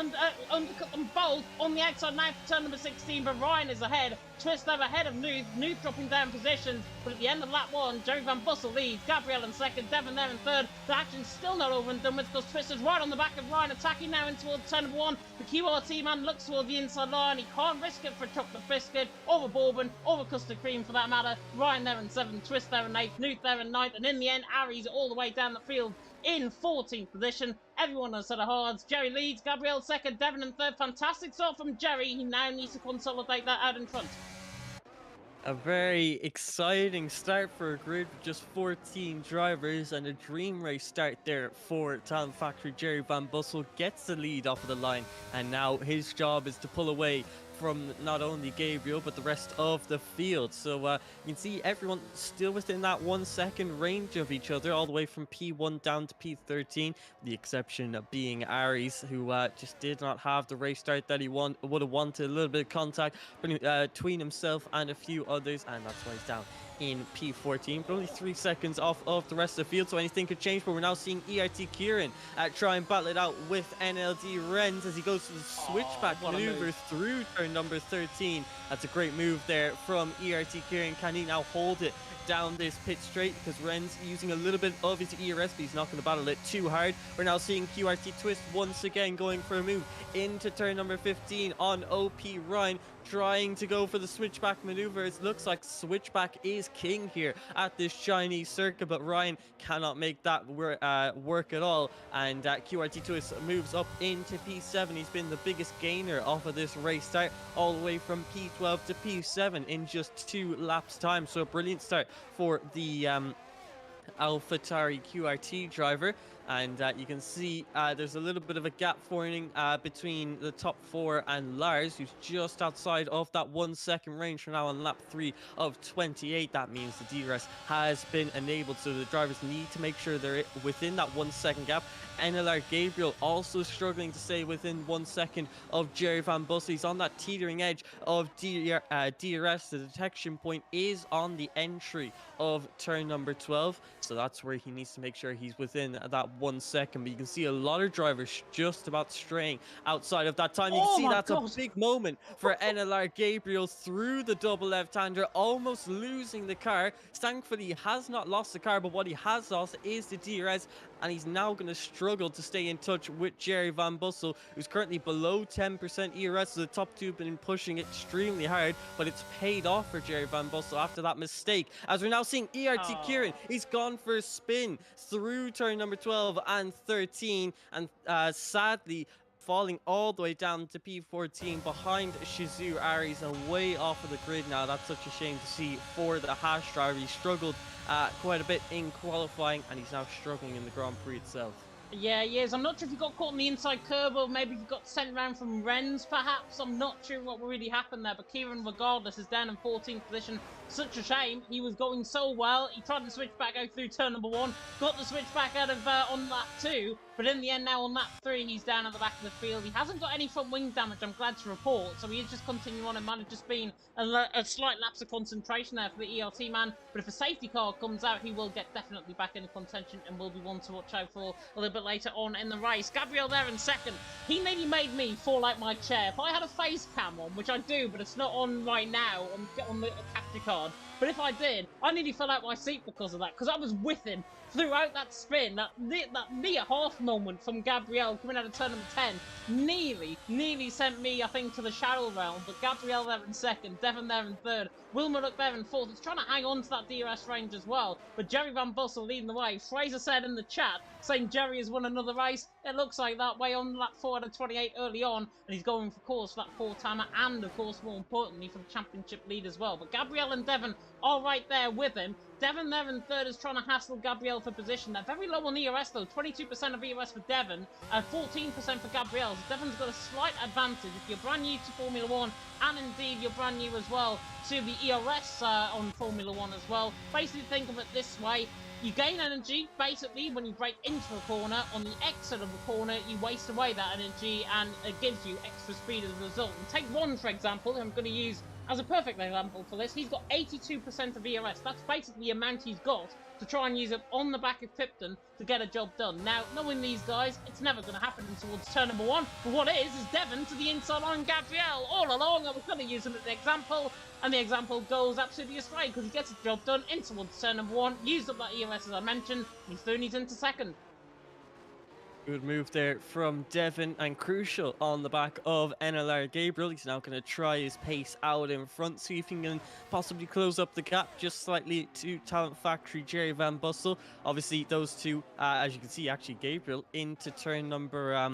undercut them both on the outside now for turn number 16. But Ryan is ahead. Twist over ahead of Nuth. Nuth dropping down positions. But at the end of lap 1, Jerry Van Bussel leads. Gabriel in 2nd. Devon there in 3rd. The action's still not over and done with, because Twist is right on the back of Ryan, attacking now in towards turn number 1. The QRT man looks toward the inside line. He can't risk it for a chocolate biscuit, or a bourbon, or a custard cream for that matter. Ryan there in 7th. Twist there in 8th. Nuth there in 9th. And in the end, Aries all the way down the field in 14th position. Everyone has set of hards. Jerry leads. Gabriel 2nd. Devon in 3rd. Fantastic start from Jerry. He now needs to consolidate that out in front. A very exciting start for a grid with just 14 drivers, and a dream race start there for Talent Factory. Jerry Van Bussel gets the lead off of the line, and now his job is to pull away from not only Gabriel but the rest of the field. So you can see everyone still within that 1 second range of each other, all the way from P1 down to P13, the exception of being Aries, who just did not have the race start that he would have wanted. A little bit of contact between himself and a few others, and that's why he's down in P14, but only 3 seconds off of the rest of the field, so anything could change. But we're now seeing ERT Kieran try and battle it out with NLD Renz as he goes to the switchback maneuver through turn number 13. That's a great move there from ERT Kieran. Can he now hold it down this pit straight, because Renz using a little bit of his ERS, but he's not going to battle it too hard. We're now seeing QRT Twist once again going for a move into turn number 15 on OP Ryan, trying to go for the switchback maneuver. It looks like switchback is king here at this Chinese circuit, but Ryan cannot make that work at all, and QRT Twist moves up into P7. He's been the biggest gainer off of this race start, all the way from P12 to P7 in just 2 laps time. So a brilliant start for the AlphaTauri QRT driver, and you can see there's a little bit of a gap forming between the top 4 and Lars, who's just outside of that 1 second range for now on lap 3 of 28. That means the DRS has been enabled, so the drivers need to make sure they're within that 1 second gap. NLR Gabriel also struggling to stay within 1 second of Jerry Van Bussel. He's on that teetering edge of DRS. The detection point is on the entry of turn number 12. So that's where he needs to make sure he's within that 1 second. But you can see a lot of drivers just about straying outside of that time. You can Oh see my that's a god! big moment for NLR Gabriel through the double left-hander, almost losing the car. Thankfully, he has not lost the car, but what he has lost is the DRS, and he's now going to struggle to stay in touch with Jerry Van Bussel, who's currently below 10% ERS. So the top two have been pushing extremely hard, but it's paid off for Jerry Van Bussel after that mistake. As we're now seeing ERT Kieran, he's gone for a spin through turn number 12 and 13, and sadly falling all the way down to P14 behind Shizu Aries and way off of the grid now. That's such a shame to see for the Haas driver. He struggled quite a bit in qualifying, and he's now struggling in the Grand Prix itself. Yeah, he is. I'm not sure if he got caught on the inside curb or maybe he got sent around from Rennes, perhaps. I'm not sure what really happened there, but Kieran, regardless, is down in 14th position. Such a shame. He was going so well. He tried to switch back out through turn number 1, got the switch back out of on lap 2, but in the end now on lap 3, he's down at the back of the field. He hasn't got any front wing damage, I'm glad to report, so he is just continuing on. It might have just been a slight lapse of concentration there for the ERT man, but if a safety car comes out, he will get definitely back into contention and will be one to watch out for a little bit later on in the race. Gabriel there in second. He nearly made me fall out my chair. If I had a face cam on, which I do, but it's not on right now on the capture card, but if I did, I nearly fell out my seat because of that, because I was with him throughout that spin. That near half moment from Gabriel coming out of turn number 10 nearly sent me, I think, to the shallow realm. But Gabriel there in second, Devon there in third, Will Murdoch there in fourth. He's trying to hang on to that DRS range as well, but Jerry Van Bussel leading the way. Fraser said in the chat, saying Jerry has won another race. It looks like that way on lap 4 out of 28 early on, and he's going, of course, for that 4-timer, and, of course, more importantly, for the championship lead as well. But Gabriel and Devon are right there with him. Devon there in third is trying to hassle Gabriel for position. They're very low on ERS though, 22% of ERS for Devon, and 14% for Gabriel. So Devon's got a slight advantage. If you're brand new to Formula 1, and indeed you're brand new as well to the ERS on Formula 1 as well, basically think of it this way. You gain energy, basically, when you brake into a corner. On the exit of the corner, you waste away that energy, and it gives you extra speed as a result. And take one, for example, who I'm going to use as a perfect example for this. He's got 82% of ERS. That's basically the amount he's got to try and use it on the back of Pipton to get a job done. Now, knowing these guys, it's never going to happen towards turn number 1. But what it is Devon to the inside on Gabriel. All along, I was going to use him as an example, and the example goes absolutely astray because he gets the job done in towards turn number 1, used up that ERS as I mentioned, and he's through and he's into second. Good move there from Devon, and crucial on the back of NLR Gabriel. He's now going to try his pace out in front, see if he can possibly close up the gap just slightly to Talent Factory Jerry Van Bussel. Obviously, those two, as you can see, actually Gabriel into turn number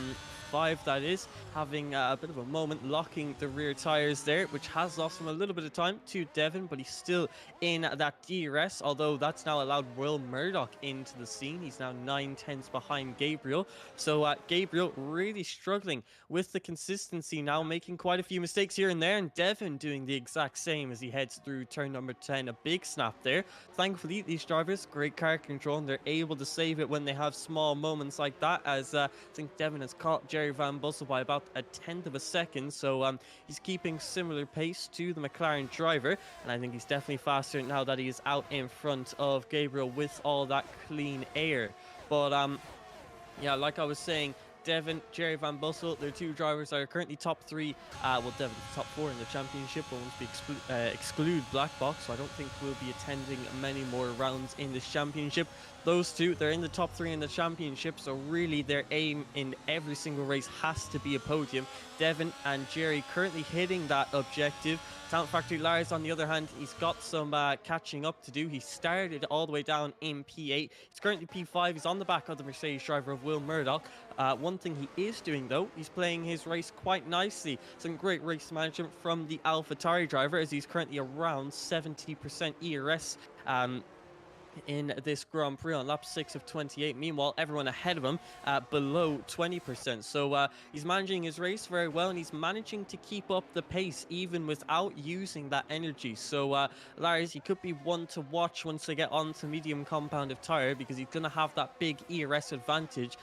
5, that is, having a bit of a moment, locking the rear tyres there, which has lost him a little bit of time to Devon, but he's still in that DRS, although that's now allowed Will Murdoch into the scene. He's now 9/10 behind Gabriel. So Gabriel really struggling with the consistency now, making quite a few mistakes here and there, and Devon doing the exact same as he heads through turn number 10. A big snap there. Thankfully, these drivers, great car control, and they're able to save it when they have small moments like that, as I think Devon has caught Jerry Van Bussel by about a 1/10 of a second, so he's keeping similar pace to the McLaren driver, and I think he's definitely faster now that he is out in front of Gabriel with all that clean air. But yeah, like I was saying, Devon, Jerry Van Bussel, they're two drivers that are currently top 3, well, Devon top 4 in the championship, but once we exclude Black Box, so I don't think we'll be attending many more rounds in this championship. Those two, they're in the top 3 in the championship, so really their aim in every single race has to be a podium. Devon and Jerry currently hitting that objective. Talent Factory Lars, on the other hand, he's got some catching up to do. He started all the way down in P8. He's currently P5. He's on the back of the Mercedes driver of Will Murdoch. One thing he is doing, though, he's playing his race quite nicely. Some great race management from the AlphaTauri driver, as he's currently around 70% ERS. In this Grand Prix on lap 6 of 28. Meanwhile, everyone ahead of him below 20%. So he's managing his race very well, and he's managing to keep up the pace even without using that energy. So Lars, he could be one to watch once they get onto medium compound of tire, because he's going to have that big ERS advantage.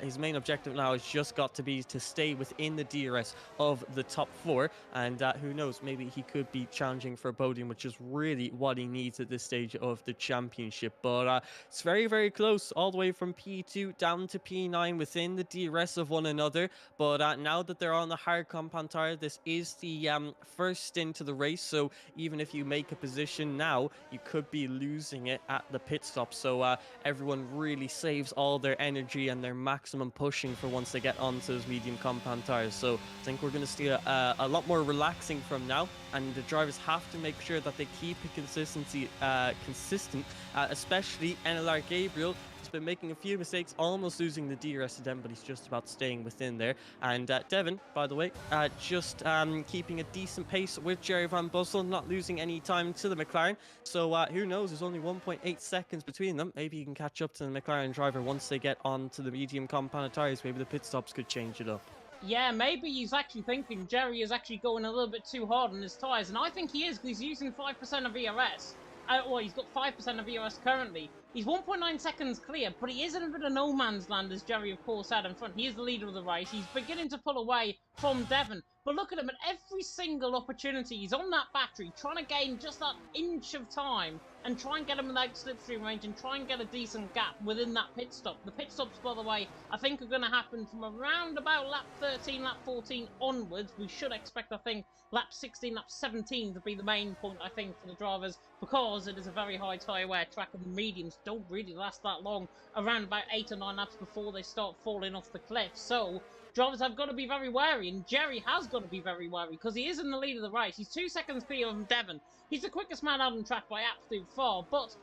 His main objective now has just got to be to stay within the DRS of the top 4, and who knows, maybe he could be challenging for a podium, which is really what he needs at this stage of the championship. championship. But it's very, very close, all the way from P2 down to P9 within the DRS of one another. But now that they're on the hard compound tire, this is the first stint of the race. So even if you make a position now, you could be losing it at the pit stop. So everyone really saves all their energy and their maximum pushing for once they get onto those medium compound tires. So I think we're going to see a lot more relaxing from now, and the drivers have to make sure that they keep it consistent, especially NLR Gabriel. He's been making a few mistakes, almost losing the DRS to Devon, but he's just about staying within there. And Devon, by the way, just keeping a decent pace with Jerry Van Bussel, not losing any time to the McLaren. So who knows, there's only 1.8 seconds between them. Maybe you can catch up to the McLaren driver once they get onto the medium compound tires. Maybe the pit stops could change it up. Yeah, maybe he's actually thinking Jerry is actually going a little bit too hard on his tyres, and I think he is, because he's using 5% of ERS. Well, he's got 5% of ERS currently. He's 1.9 seconds clear, but he is in a bit of no man's land, as Jerry, of course, had in front. He is the leader of the race. He's beginning to pull away from Devon. But look at him, at every single opportunity, he's on that battery, trying to gain just that inch of time and try and get him in that slipstream range and try and get a decent gap within that pit stop. The pit stops, by the way, I think are going to happen from around about lap 13, lap 14 onwards. We should expect, I think, lap 16, lap 17 to be the main point, I think, for the drivers, because it is a very high tyre wear track and the mediums don't really last that long, around about 8 or 9 laps before they start falling off the cliff. So drivers have got to be very wary, and Jerry has got to be very wary, because he is in the lead of the race. He's 2 seconds clear of Devon. He's the quickest man out on track by absolute far, but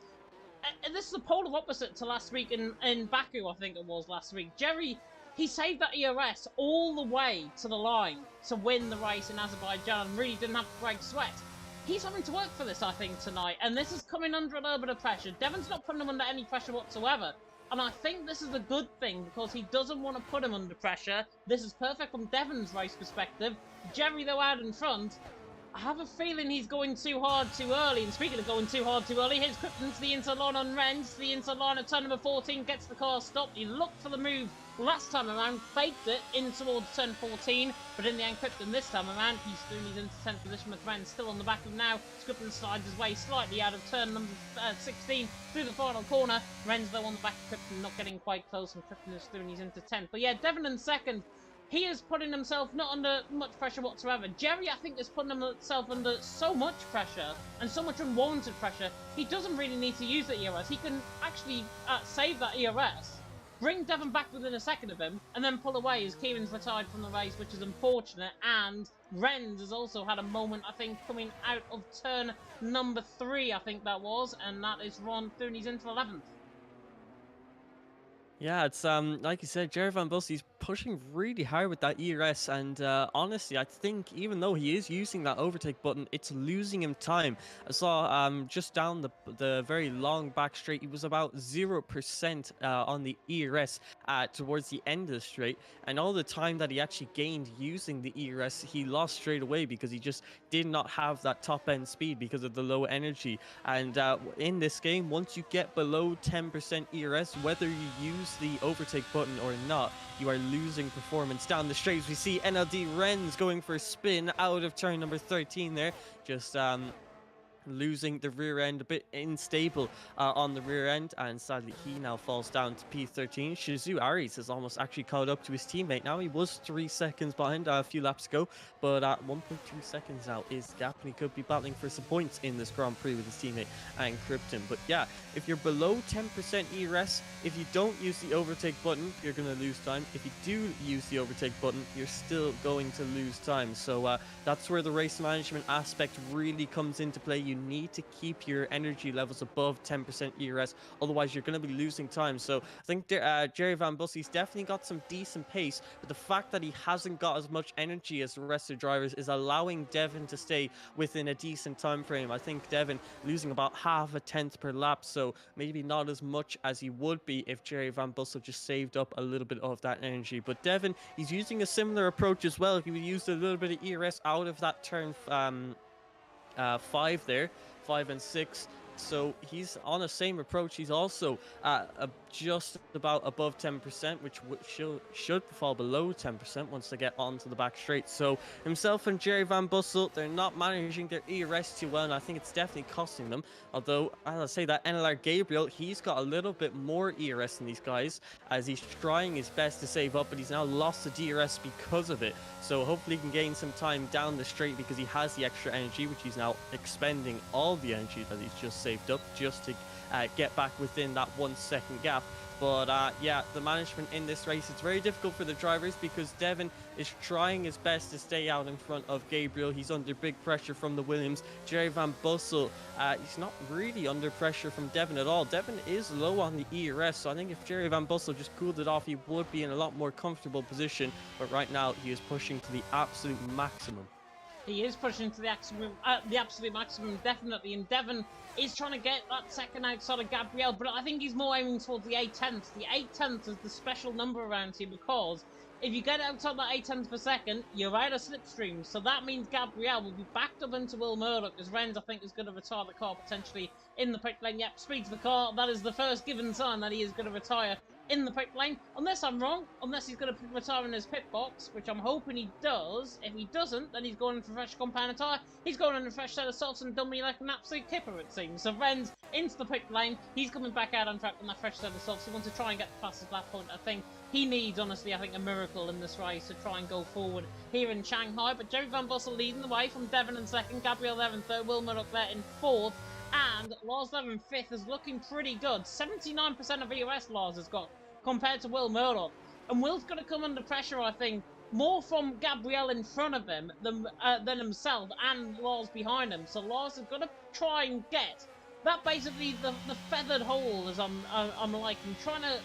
this is a polar opposite to last week in Baku, I think it was last week. Jerry, he saved that ERS all the way to the line to win the race in Azerbaijan and really didn't have to break sweat. He's having to work for this, I think, tonight, and this is coming under a little bit of pressure. Devon's not putting him under any pressure whatsoever. And I think this is a good thing, because he doesn't want to put him under pressure. This is perfect from Devon's race perspective. Jerry, though, out in front, I have a feeling he's going too hard too early. And speaking of going too hard too early, here's Krypton to the inside line on Renz. The inside line at turn number 14 gets the car stopped. He looked for the move last time around, faked it in towards turn 14, but in the end, Krypton this time around, he's into 10th position with Renz still on the back of now. Krypton slides his way slightly out of turn number 16 through the final corner. Renz, though, on the back of Krypton, not getting quite close, and Krypton is through and he's into 10th. But yeah, Devon in second. He is putting himself not under much pressure whatsoever. Jerry, I think, is putting himself under so much pressure and so much unwarranted pressure, he doesn't really need to use the ERS. He can actually save that ERS, bring Devon back within a second of him, and then pull away as Kieran's retired from the race, which is unfortunate. And Renz has also had a moment, I think, coming out of turn number 3, I think that was, and that is Ron through and he's into 11th. Yeah, it's like you said, Jerry Van Bussey's pushing really hard with that ERS, and honestly, I think even though he is using that overtake button, it's losing him time. I saw just down the very long back straight, he was about 0% on the ERS towards the end of the straight, and all the time that he actually gained using the ERS, he lost straight away because he just did not have that top end speed because of the low energy. And in this game, once you get below 10% ERS, whether you use the overtake button or not, you are losing performance down the straights. We see NLD Renz going for a spin out of turn number 13 there, just losing the rear end, a bit unstable on the rear end, and sadly he now falls down to P13. Shizu Aries has almost actually caught up to his teammate now. He was 3 seconds behind a few laps ago, but 1.2 seconds now is the gap, and he could be battling for some points in this Grand Prix with his teammate and Krypton. But yeah, if you're below 10% ERS, if you don't use the overtake button, you're going to lose time. If you do use the overtake button, you're still going to lose time. So that's where the race management aspect really comes into play. You need to keep your energy levels above 10% ERS, otherwise you're going to be losing time. So I think Jerry Van Bussey's definitely got some decent pace, but the fact that he hasn't got as much energy as the rest of the drivers is allowing Devon to stay within a decent time frame. I think Devon losing about half a tenth per lap, so maybe not as much as he would be if Jerry Van Bussel just saved up a little bit of that energy. But Devon, he's using a similar approach as well. He used a little bit of ERS out of that turn 5 there, 5 and 6. So he's on the same approach. He's also just about above 10%, which should fall below 10% once they get onto the back straight. So himself and Jerry Van Bussel, they're not managing their ERS too well, and I think it's definitely costing them. Although, as I say, that NLR Gabriel, he's got a little bit more ERS than these guys, as he's trying his best to save up, but he's now lost the DRS because of it. So hopefully he can gain some time down the straight because he has the extra energy, which he's now expending all the energy that he's just saved up just to get back within that 1 second gap. But yeah, the management in this race, it's very difficult for the drivers because Devon is trying his best to stay out in front of Gabriel. He's under big pressure from the Williams. Jerry Van Bussel, he's not really under pressure from Devon at all. Devon is low on the ERS, so I think if Jerry Van Bussel just cooled it off, he would be in a lot more comfortable position. But right now, he is pushing to the absolute maximum. He is pushing to the absolute maximum, definitely, and Devon is trying to get that second outside of Gabriel, but I think he's more aiming towards the 8/10. The 8/10 is the special number around here because if you get outside that 8/10 per second, you're out of slipstream, so that means Gabriel will be backed up into Will Murdoch, as Renz, I think, is going to retire the car potentially in the pit lane. Yep, speeds the car. That is the first given sign that he is going to retire in the pit lane, unless I'm wrong, unless he's going to retire in his pit box, which I'm hoping he does. If he doesn't, then he's going in for fresh compound tyre. He's going in a fresh set of softs and done me like an absolute kipper, it seems. So Renz into the pit lane. He's coming back out on track with that fresh set of softs. He wants to try and get the fastest lap point. I think he needs, honestly, I think, a miracle in this race to try and go forward here in Shanghai. But Jerry Van Bussel leading the way from Devon in second, Gabriel there in third, Will Murdoch there in fourth, and Lars there in fifth is looking pretty good. 79% of EOS Lars has got compared to Will Murdoch. And Will's going to come under pressure, I think, more from Gabriel in front of him than himself, and Lars behind him. So Lars is going to try and get that, basically the feathered hole, as I'm liking, trying to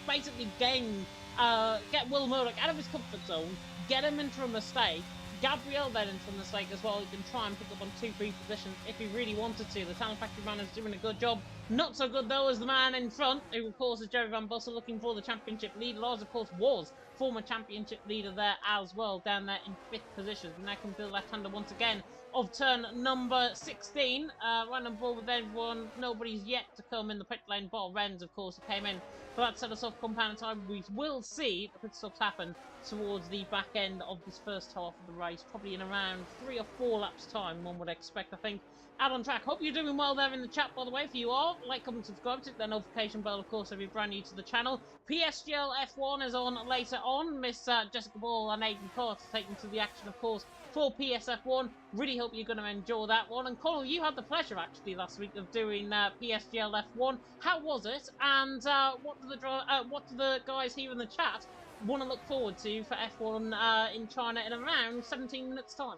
basically get Will Murdoch out of his comfort zone, get him into a mistake. Gabriel then into a mistake as well. He can try and pick up on 2-3 positions if he really wanted to. The Talent Factory man is doing a good job. Not so good, though, as the man in front, who, of course, is Jerry Van Bussel, looking for the championship lead. Lars, of course, was former championship leader there as well, down there in 5th position. We now come to the left-hander once again of turn number 16. Right on board with everyone. Nobody's yet to come in the pit lane. Bar Renz, of course, who came in for that set of soft compound time. We will see the pit stops happen towards the back end of this first half of the race, probably in around 3 or 4 laps time, one would expect, I think. Out on track. Hope you're doing well there in the chat, by the way. If you are, like, comment, subscribe, hit that notification bell, of course, if you're brand new to the channel. PSGL F1 is on later on. Miss Jessica Ball and Aidan Carter taking to the action, of course, for PSF1. Really hope you're going to enjoy that one. And Connell, you had the pleasure, actually, last week of doing PSGL F1. How was it? And what do the guys here in the chat want to look forward to for F1 in China in around 17 minutes' time?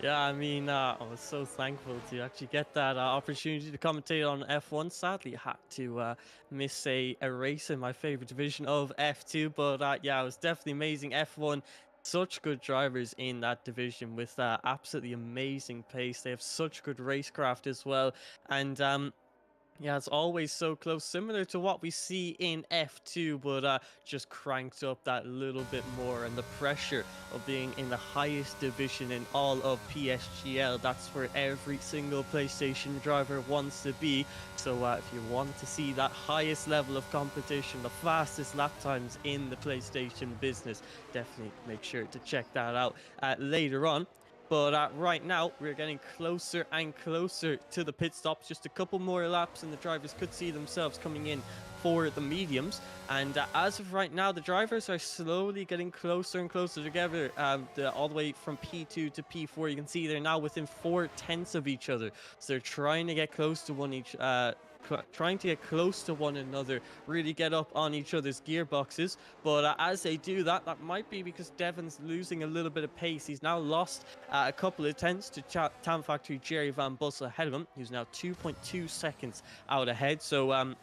Yeah, I mean, I was so thankful to actually get that opportunity to commentate on F1. Sadly, I had to miss a race in my favorite division of F2, but yeah, it was definitely amazing. F1, such good drivers in that division with absolutely amazing pace. They have such good racecraft as well, and yeah, it's always so close, similar to what we see in F2, but just cranked up that little bit more. And the pressure of being in the highest division in all of PSGL, that's where every single PlayStation driver wants to be. So if you want to see that highest level of competition, the fastest lap times in the PlayStation business, definitely make sure to check that out later on. But right now, we're getting closer and closer to the pit stops. Just a couple more laps and the drivers could see themselves coming in for the mediums. And as of right now, the drivers are slowly getting closer and closer together, all the way from P2 to P4. You can see they're now within 4/10 of each other. So they're trying to get close to one another, really get up on each other's gearboxes. But as they do that, that might be because Devon's losing a little bit of pace. He's now lost a couple of tenths to Talent Factory Jerry Van Bussel ahead of him, who's now 2.2 seconds out ahead. So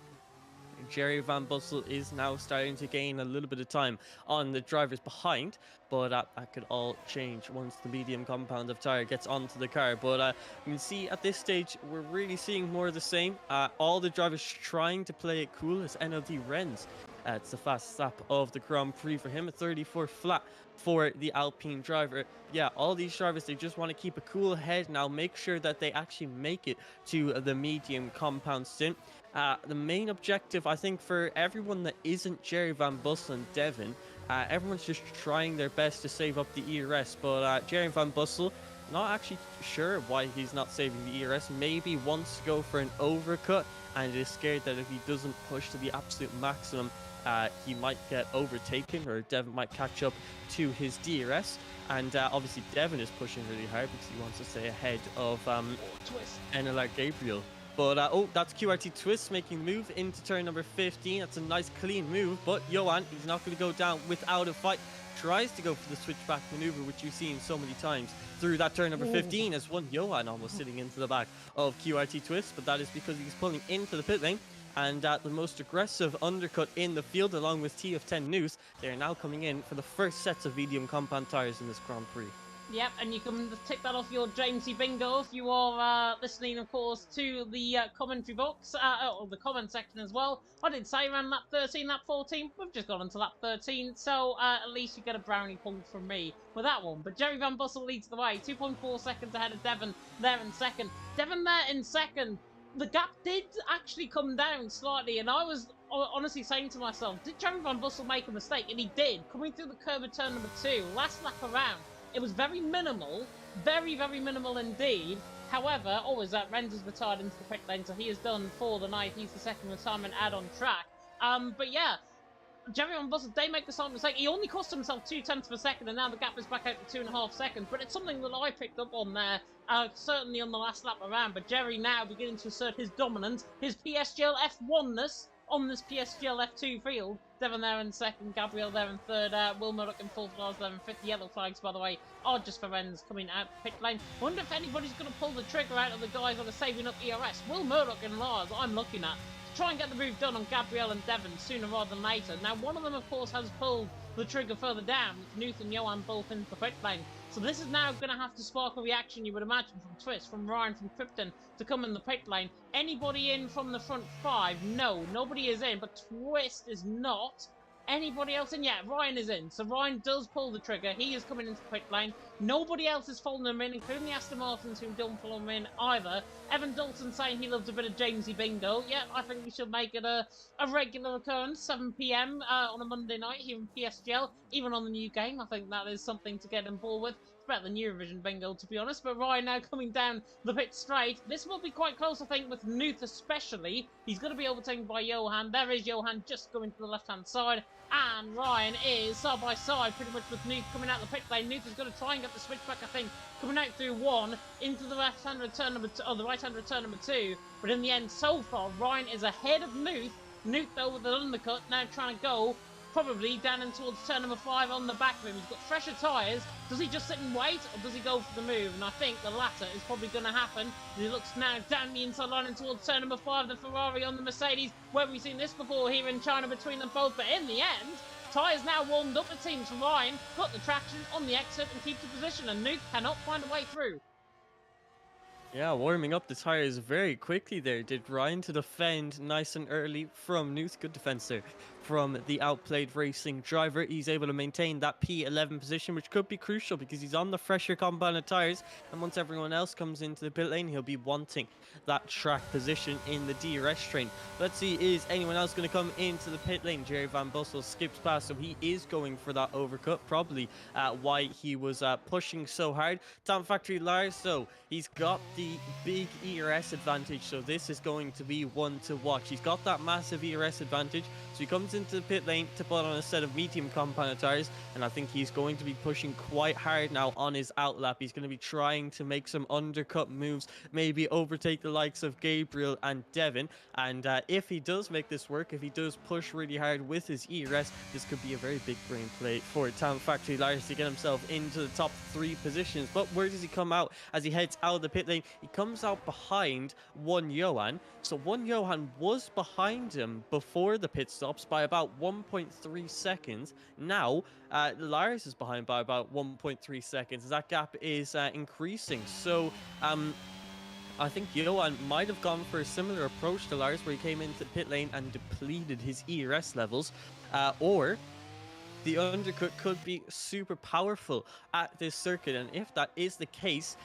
Jerry Van Bussel is now starting to gain a little bit of time on the drivers behind, but that could all change once the medium compound of tire gets onto the car. But you can see at this stage, we're really seeing more of the same. All the drivers trying to play it cool as NLD Renz. It's the fastest lap of the Grand Prix for him, a 34 flat for the Alpine driver. Yeah, all these drivers, they just want to keep a cool head now, make sure that they actually make it to the medium compound stint. The main objective, I think, for everyone that isn't Jerry Van Bussel and Devin, everyone's just trying their best to save up the ERS, but Jerry Van Bussel, not actually sure why he's not saving the ERS. Maybe wants to go for an overcut and is scared that if he doesn't push to the absolute maximum, he might get overtaken, or Devin might catch up to his DRS. And obviously Devin is pushing really hard because he wants to stay ahead of NLR Gabriel. But oh, that's QRT Twist making the move into turn number 15. That's a nice clean move, but Johan, he's not going to go down without a fight. Tries to go for the switchback maneuver, which you've seen so many times through that turn number 15, as one Johan almost sitting into the back of QRT Twist, but that is because he's pulling into the pit lane. And the most aggressive undercut in the field, along with TF10 News, they are now coming in for the first sets of medium compound tyres in this Grand Prix. Yep, and you can tick that off your Jamesy bingo if you are listening, of course, to the commentary box, or the comment section as well. I did say around lap 13, lap 14. We've just got onto lap 13, so at least you get a brownie point from me with that one. But Jerry Van Bussel leads the way, 2.4 seconds ahead of Devin there in second. Devin there in second. The gap did actually come down slightly, and I was honestly saying to myself, did Jerry Van Bussel make a mistake? And he did, coming through the curve of turn number 2, last lap around. It was very minimal, very, very minimal indeed. However, always that Renz retired into the pit lane, so he is done for the night. He's the second retirement add on track. But yeah, Jerry Van Bussel, they make the same mistake. He only cost himself 0.2 of a second, and now the gap is back out to 2.5 seconds. But it's something that I picked up on there, certainly on the last lap around. But Jerry now beginning to assert his dominance, his PSGL F1-ness on this PSGL F2 field. Devin there in second, Gabriel there in third, Will Murdoch in fourth, Lars there in fifth. The yellow flags, by the way, are just for Renz coming out pit lane. Wonder if anybody's going to pull the trigger out of the guys that are saving up ERS. Will Murdoch and Lars, I'm looking at, to try and get the move done on Gabriel and Devin sooner rather than later. Now, one of them, of course, has pulled the trigger further down, with Nuth and Johan both into the pit lane. So this is now going to have to spark a reaction, you would imagine, from Twist, from Ryan, from Krypton, to come in the pit lane. Anybody in from the front five? No, nobody is in, but Twist is not. Anybody else in? Yeah, Ryan is in. So Ryan does pull the trigger. He is coming into the pit lane. Nobody else is following him in, including the Aston Martins, who don't follow him in either. Evan Dalton saying he loves a bit of Jamesy bingo. Yeah, I think we should make it a regular occurrence, 7 PM on a Monday night here in PSGL. Even on the new game, I think that is something to get on board with. Better than Eurovision bingo, to be honest. But Ryan now coming down the pit straight. This will be quite close, I think, with Nuth especially. He's going to be overtaken by Johan. There is Johan just going to the left-hand side. And Ryan is side by side, pretty much with Nuth coming out the pit lane. Nuth is going to try and get the switchback, I think, coming out through one into the left-hand return number two, or the right-hand return number 2. But in the end, so far, Ryan is ahead of Nuth. Nuth, though, with an undercut, now trying to go probably down in towards turn number 5 on the back of him. He's got fresher tyres. Does he just sit and wait, or does he go for the move? And I think the latter is probably going to happen. He looks now down the inside line and towards turn number 5, the Ferrari on the Mercedes. Where have we seen this before here in China between them both? But in the end, tyres now warmed up. The teams from Ryan got the traction on the exit and keeps the position, and Nuke cannot find a way through. Yeah, warming up the tyres very quickly there, did Ryan, to defend nice and early from Nuth. Good defense there from the outplayed racing driver. He's able to maintain that P11 position, which could be crucial because he's on the fresher compounded tyres, and once everyone else comes into the pit lane, he'll be wanting that track position in the DRS train. Let's see, is anyone else going to come into the pit lane? Jerry Van Bussel skips past, so he is going for that overcut, probably why he was pushing so hard. Tom Factory Lars, so he's got the big ERS advantage, so this is going to be one to watch. He's got that massive ERS advantage, so he comes into the pit lane to put on a set of medium compound tyres, and I think he's going to be pushing quite hard now on his outlap. He's going to be trying to make some undercut moves, maybe overtake the likes of Gabriel and Devin, and if he does make this work, if he does push really hard with his ERS, this could be a very big brain play for Town Factory Lars to get himself into the top 3 positions. But where does he come out as he heads out of the pit lane? He comes out behind one Johan. So one Johan was behind him before the pit stops by about 1.3 seconds. Now Lars is behind by about 1.3 seconds. That gap is increasing. So I think Johan might have gone for a similar approach to Lars, where he came into the pit lane and depleted his ERS levels, or the undercut could be super powerful at this circuit, and if that is the case,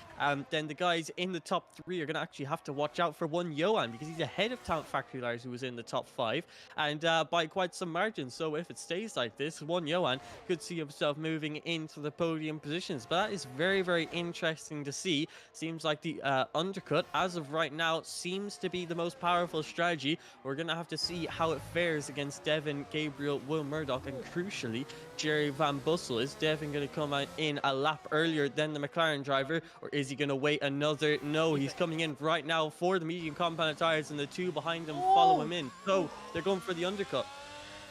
then the guys in the top 3 are going to actually have to watch out for one Johan, because he's ahead of Talent Factory Lars, who was in the top 5, and by quite some margin. So if it stays like this, one Johan could see himself moving into the podium positions. But that is very, very interesting to see. Seems like the undercut, as of right now, seems to be the most powerful strategy. We're going to have to see how it fares against Devin, Gabriel, Will Murdoch, and crucially, Jerry Van Bussel. Is Devin going to come out in a lap earlier than the McLaren driver, or is he going to wait another? No, he's coming in right now for the medium compound tires, and the 2 behind him follow him in. So they're going for the undercut.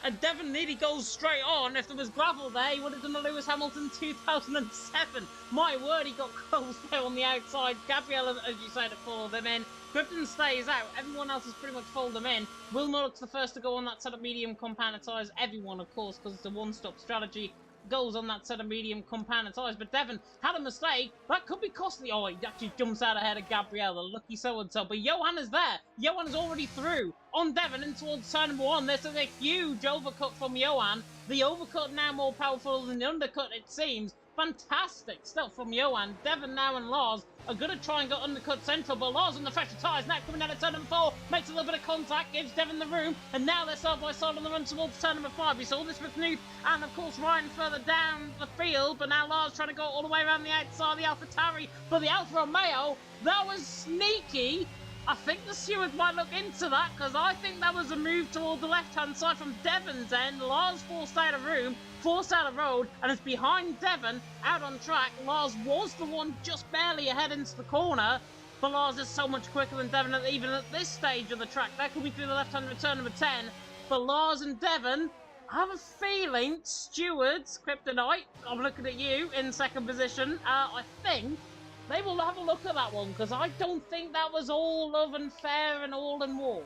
And Devon nearly goes straight on. If there was gravel there, he would have done a Lewis Hamilton 2007. My word, he got close there on the outside. Gabriel, as you said, followed him in. Krypton stays out. Everyone else has pretty much followed him in. Will Murdoch's the first to go on that set of medium compound tyres. Everyone, of course, because it's a one-stop strategy, goes on that set of medium compound tyres. But Devon had a mistake. That could be costly. Oh, he actually jumps out ahead of Gabriel, the lucky so-and-so. But Johan is there. Johan is already through on Devon and towards turn number 1. This is a huge overcut from Johan. The overcut now more powerful than the undercut, it seems. Fantastic stuff from Johan. Devon now and Lars are going to try and go undercut central, but Lars on the fresher tyres now coming down to turn number 4, makes a little bit of contact, gives Devon the room, and now they're side by side on the run towards turn number 5. We saw this with Knut and of course Ryan further down the field, but now Lars trying to go all the way around the outside of the AlphaTauri, but the Alfa Romeo, that was sneaky. I think the stewards might look into that, because I think that was a move toward the left-hand side from Devon's end. Lars forced out of room, forced out of road, and it's behind Devon, out on track. Lars was the one just barely ahead into the corner, but Lars is so much quicker than Devon, even at this stage of the track. That could be through the left-hand return number 10, but Lars and Devon, I have a feeling, stewards, Kryptonite, I'm looking at you in second position, I think they will have a look at that one, because I don't think that was all love and fair and all in war.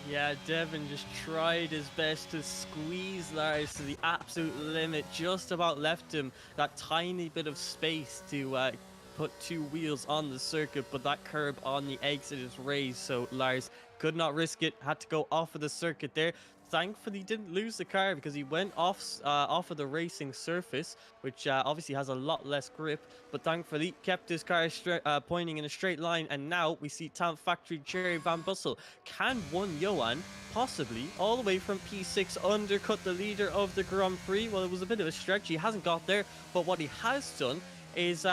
Yeah, Devon just tried his best to squeeze Lars to the absolute limit, just about left him that tiny bit of space to put 2 wheels on the circuit, but that curb on the exit is raised, so Lars could not risk it, had to go off of the circuit there. Thankfully, he didn't lose the car because he went off of the racing surface, which obviously has a lot less grip, but thankfully kept his car pointing in a straight line. And now we see Talent Factory Jerry Van Bussel. Can one Johan possibly, all the way from P6, undercut the leader of the Grand Prix? Well, it was a bit of a stretch. He hasn't got there, but what he has done is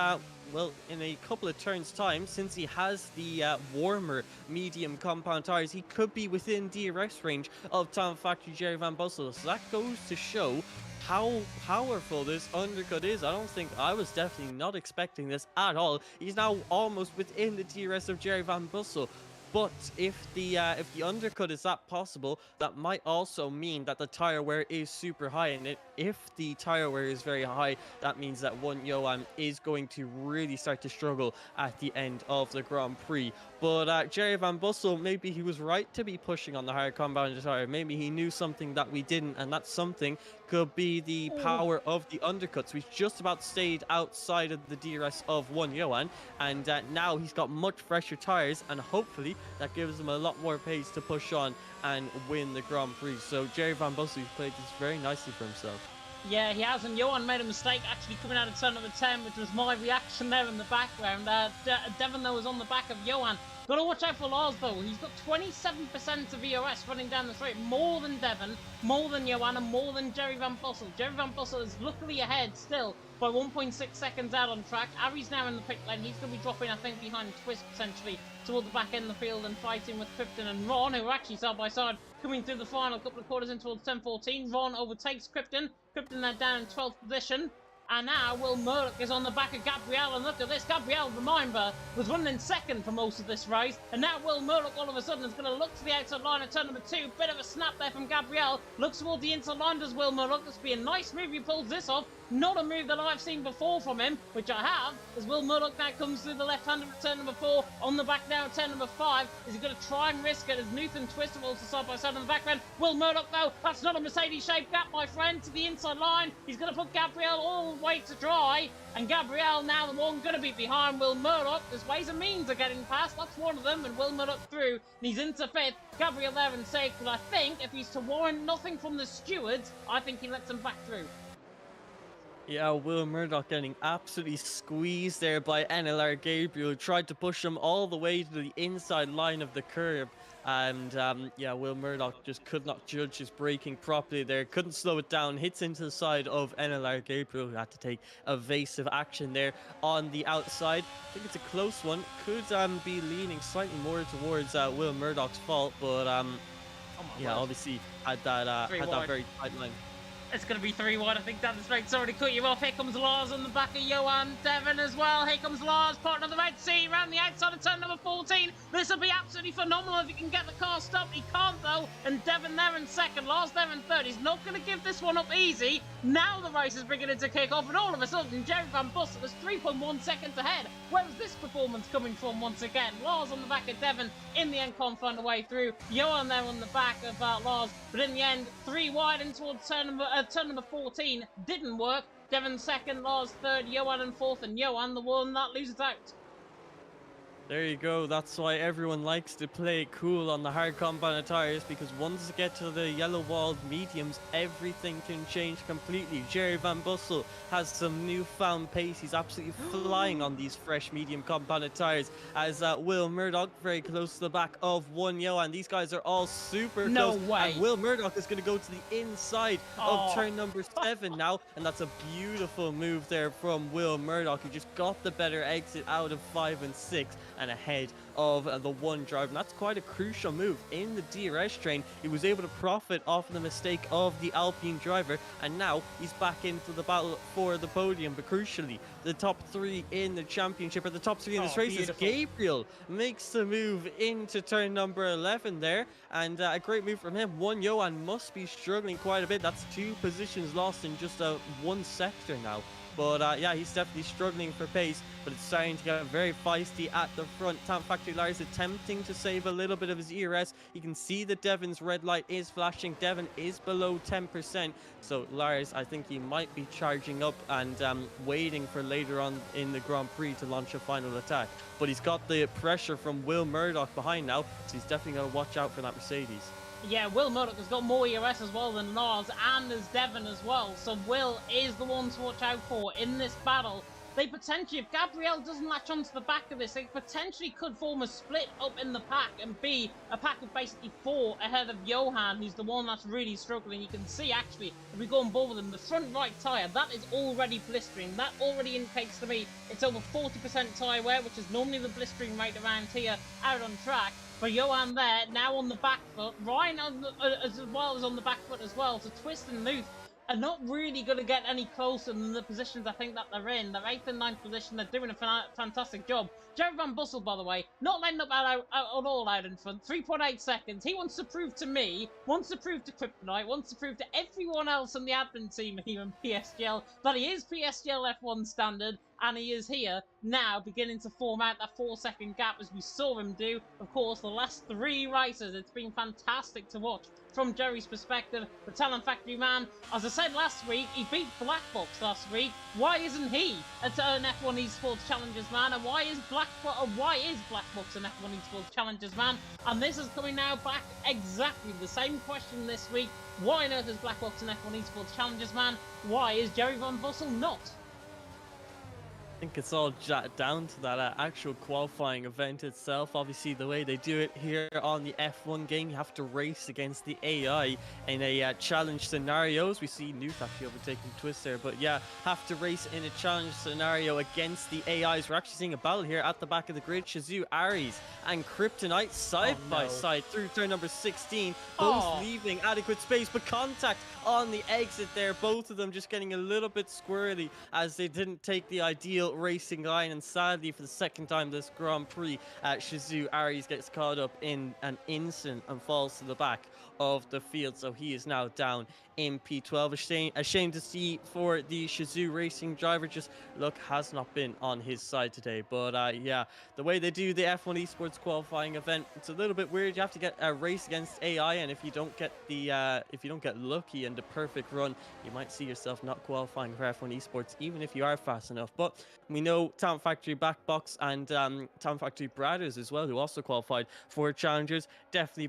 well, in a couple of turns time, since he has the warmer medium compound tires, he could be within DRS range of Talent Factory Jerry Van Bussel. So that goes to show how powerful this undercut is. I was definitely not expecting this at all. He's now almost within the DRS of Jerry Van Bussel. But if the undercut is that possible, that might also mean that the tire wear is super high. And if the tire wear is very high, that means that one Johan is going to really start to struggle at the end of the Grand Prix. But Jerry Van Bussel, maybe he was right to be pushing on the higher compound tire. Maybe he knew something that we didn't, and that something could be the power of the undercuts. He's just about stayed outside of the DRS of one Johan, and now he's got much fresher tires, and hopefully that gives him a lot more pace to push on and win the Grand Prix. So Jerry Van Bussel played this very nicely for himself. Yeah, he has, and Johan made a mistake actually coming out of turn number 10, which was my reaction there in the background. Devon, though, was on the back of Johan. Got to watch out for Lars, though. He's got 27% of EOS running down the straight. More than Devon, more than Johan, and more than Jerry Van Bussel. Jerry Van Bussel is luckily ahead still by 1.6 seconds out on track. Ari's now in the pit lane. He's going to be dropping, I think, behind Twist, potentially, toward the back end of the field and fighting with Krypton and Ron, who are actually side by side, coming through the final couple of quarters in towards 10-14. Ron overtakes Krypton. Krypton now down in 12th position. And now Will Murdoch is on the back of Gabriel, and look at this, Gabriel, remember, was running in second for most of this race, and now Will Murdoch all of a sudden is going to look to the outside line at turn number 2, bit of a snap there from Gabriel, looks toward the inside line, does Will Murdoch. This will be a nice move, he pulls this off, Not a move that I've seen before from him, which I have, as Will Murdoch now comes through the left-hander at turn number 4, on the back now at turn number 5. Is he going to try and risk it as Newton Twister rolls to side by side on the back end? Will Murdoch, though, that's not a Mercedes-shaped gap, my friend, to the inside line. He's going to put Gabriel all the way to dry, and Gabriel now the one going to be behind Will Murdoch. There's ways and means of getting past, that's one of them, and Will Murdoch through, and he's into 5th. Gabriel there in 6th, but I think if he's to warrant nothing from the stewards, I think he lets them back through. Yeah, Will Murdoch getting absolutely squeezed there by NLR Gabriel, who tried to push him all the way to the inside line of the curb. And yeah, Will Murdoch just could not judge his braking properly there, couldn't slow it down, hits into the side of NLR Gabriel, who had to take evasive action there on the outside. I think it's a close one, could be leaning slightly more towards Will Murdoch's fault, but yeah, obviously had that very tight line. It's going to be 3 wide. I think Dan the Straight's already cut you off. Here comes Lars on the back of Johan Devon as well. Here comes Lars, partner of the Red Sea, around the outside of turn number 14. This will be absolutely phenomenal if he can get the car stopped. He can't, though. And Devon there in 2nd, Lars there in 3rd. He's not going to give this one up easy. Now the race is beginning to kick off, and all of a sudden, Jerry Van Bussel is 3.1 seconds ahead. Where was this performance coming from once again? Lars on the back of Devon. In the end, can't find a way through. Johan there on the back of Lars. But in the end, 3 wide in towards turn number 14 didn't work. Devon 2nd, Lars 3rd, Johan in 4th, and Johan the one that loses out. There you go. That's why everyone likes to play it cool on the hard compound tires, because once you get to the yellow walled mediums, everything can change completely. Jerry Van Bussel has some newfound pace. He's absolutely flying on these fresh medium compounded tires, as Will Murdoch very close to the back of one Johan. These guys are all super close. No way. And Will Murdoch is going to go to the inside of turn number 7 now, and that's a beautiful move there from Will Murdoch, who just got the better exit out of 5 and 6 and ahead of the one driver. And that's quite a crucial move in the DRS train. He was able to profit off the mistake of the Alpine driver, and now he's back into the battle for the podium. But crucially, the top 3 in the championship, or the top 3 in this race, is Gabriel makes the move into turn number 11 there, and a great move from him. One Johan must be struggling quite a bit. That's 2 positions lost in just one sector now. But yeah, he's definitely struggling for pace, but it's starting to get very feisty at the front. Talent Factory Lars attempting to save a little bit of his ERS. You can see that Devon's red light is flashing. Devon is below 10%. So Lars, I think he might be charging up and waiting for later on in the Grand Prix to launch a final attack. But he's got the pressure from Will Murdoch behind now, so he's definitely got to watch out for that Mercedes. Yeah, Will Murdoch has got more ERS as well than Lars, and as Devon as well. So Will is the one to watch out for in this battle. They potentially, if Gabriel doesn't latch onto the back of this, they potentially could form a split up in the pack and be a pack of basically 4 ahead of Johan, who's the one that's really struggling. You can see, actually, if we go on board with him, the front right tyre, that is already blistering. That already indicates to me it's over 40% tyre wear, which is normally the blistering rate around here out on track. For Johan there, now on the back foot. Ryan as well as on the back foot as well. So Twist and Luth are not really going to get any closer than the positions I think that they're in. They're 8th and 9th position. They're doing a fantastic job. Jerry Van Bussel, by the way, not letting up out all out in front. 3.8 seconds. He wants to prove to me, wants to prove to Kryptonite, wants to prove to everyone else in the admin team here in PSGL that he is PSGL F1 standard. And he is here now beginning to form out that 4-second gap, as we saw him do, of course, the last 3 races. It's been fantastic to watch from Jerry's perspective. The Talent Factory man, as I said last week, he beat Black Box last week. Why isn't he an F1 Esports Challengers man? And why is Black Box an F1 Esports Challengers man? And this is coming now back exactly the same question this week. Why on earth is Black Box an F1 Esports Challengers man? Why is Jerry Van Bussel not? I think it's all down to that actual qualifying event itself. Obviously, the way they do it here on the F1 game, you have to race against the AI in a challenge scenarios. We see Newt actually overtaking Twist there, but yeah, have to race in a challenge scenario against the AIs. We're actually seeing a battle here at the back of the grid. Shazoo, Aries, and Kryptonite side by side through turn number 16, both leaving adequate space, but contact on the exit there. Both of them just getting a little bit squirrely as they didn't take the ideal single racing line, and sadly for the second time this Grand Prix, Shizu Aries gets caught up in an incident and falls to the back of the field, so he is now down in P12. A shame to see for the Shizu Racing driver. Just luck has not been on his side today. But yeah, the way they do the F1 Esports qualifying event, it's a little bit weird. You have to get a race against AI, and if you don't get lucky and the perfect run, you might see yourself not qualifying for F1 Esports, even if you are fast enough. But we know Talent Factory Backbox and Talent Factory Brothers as well, who also qualified for challengers, definitely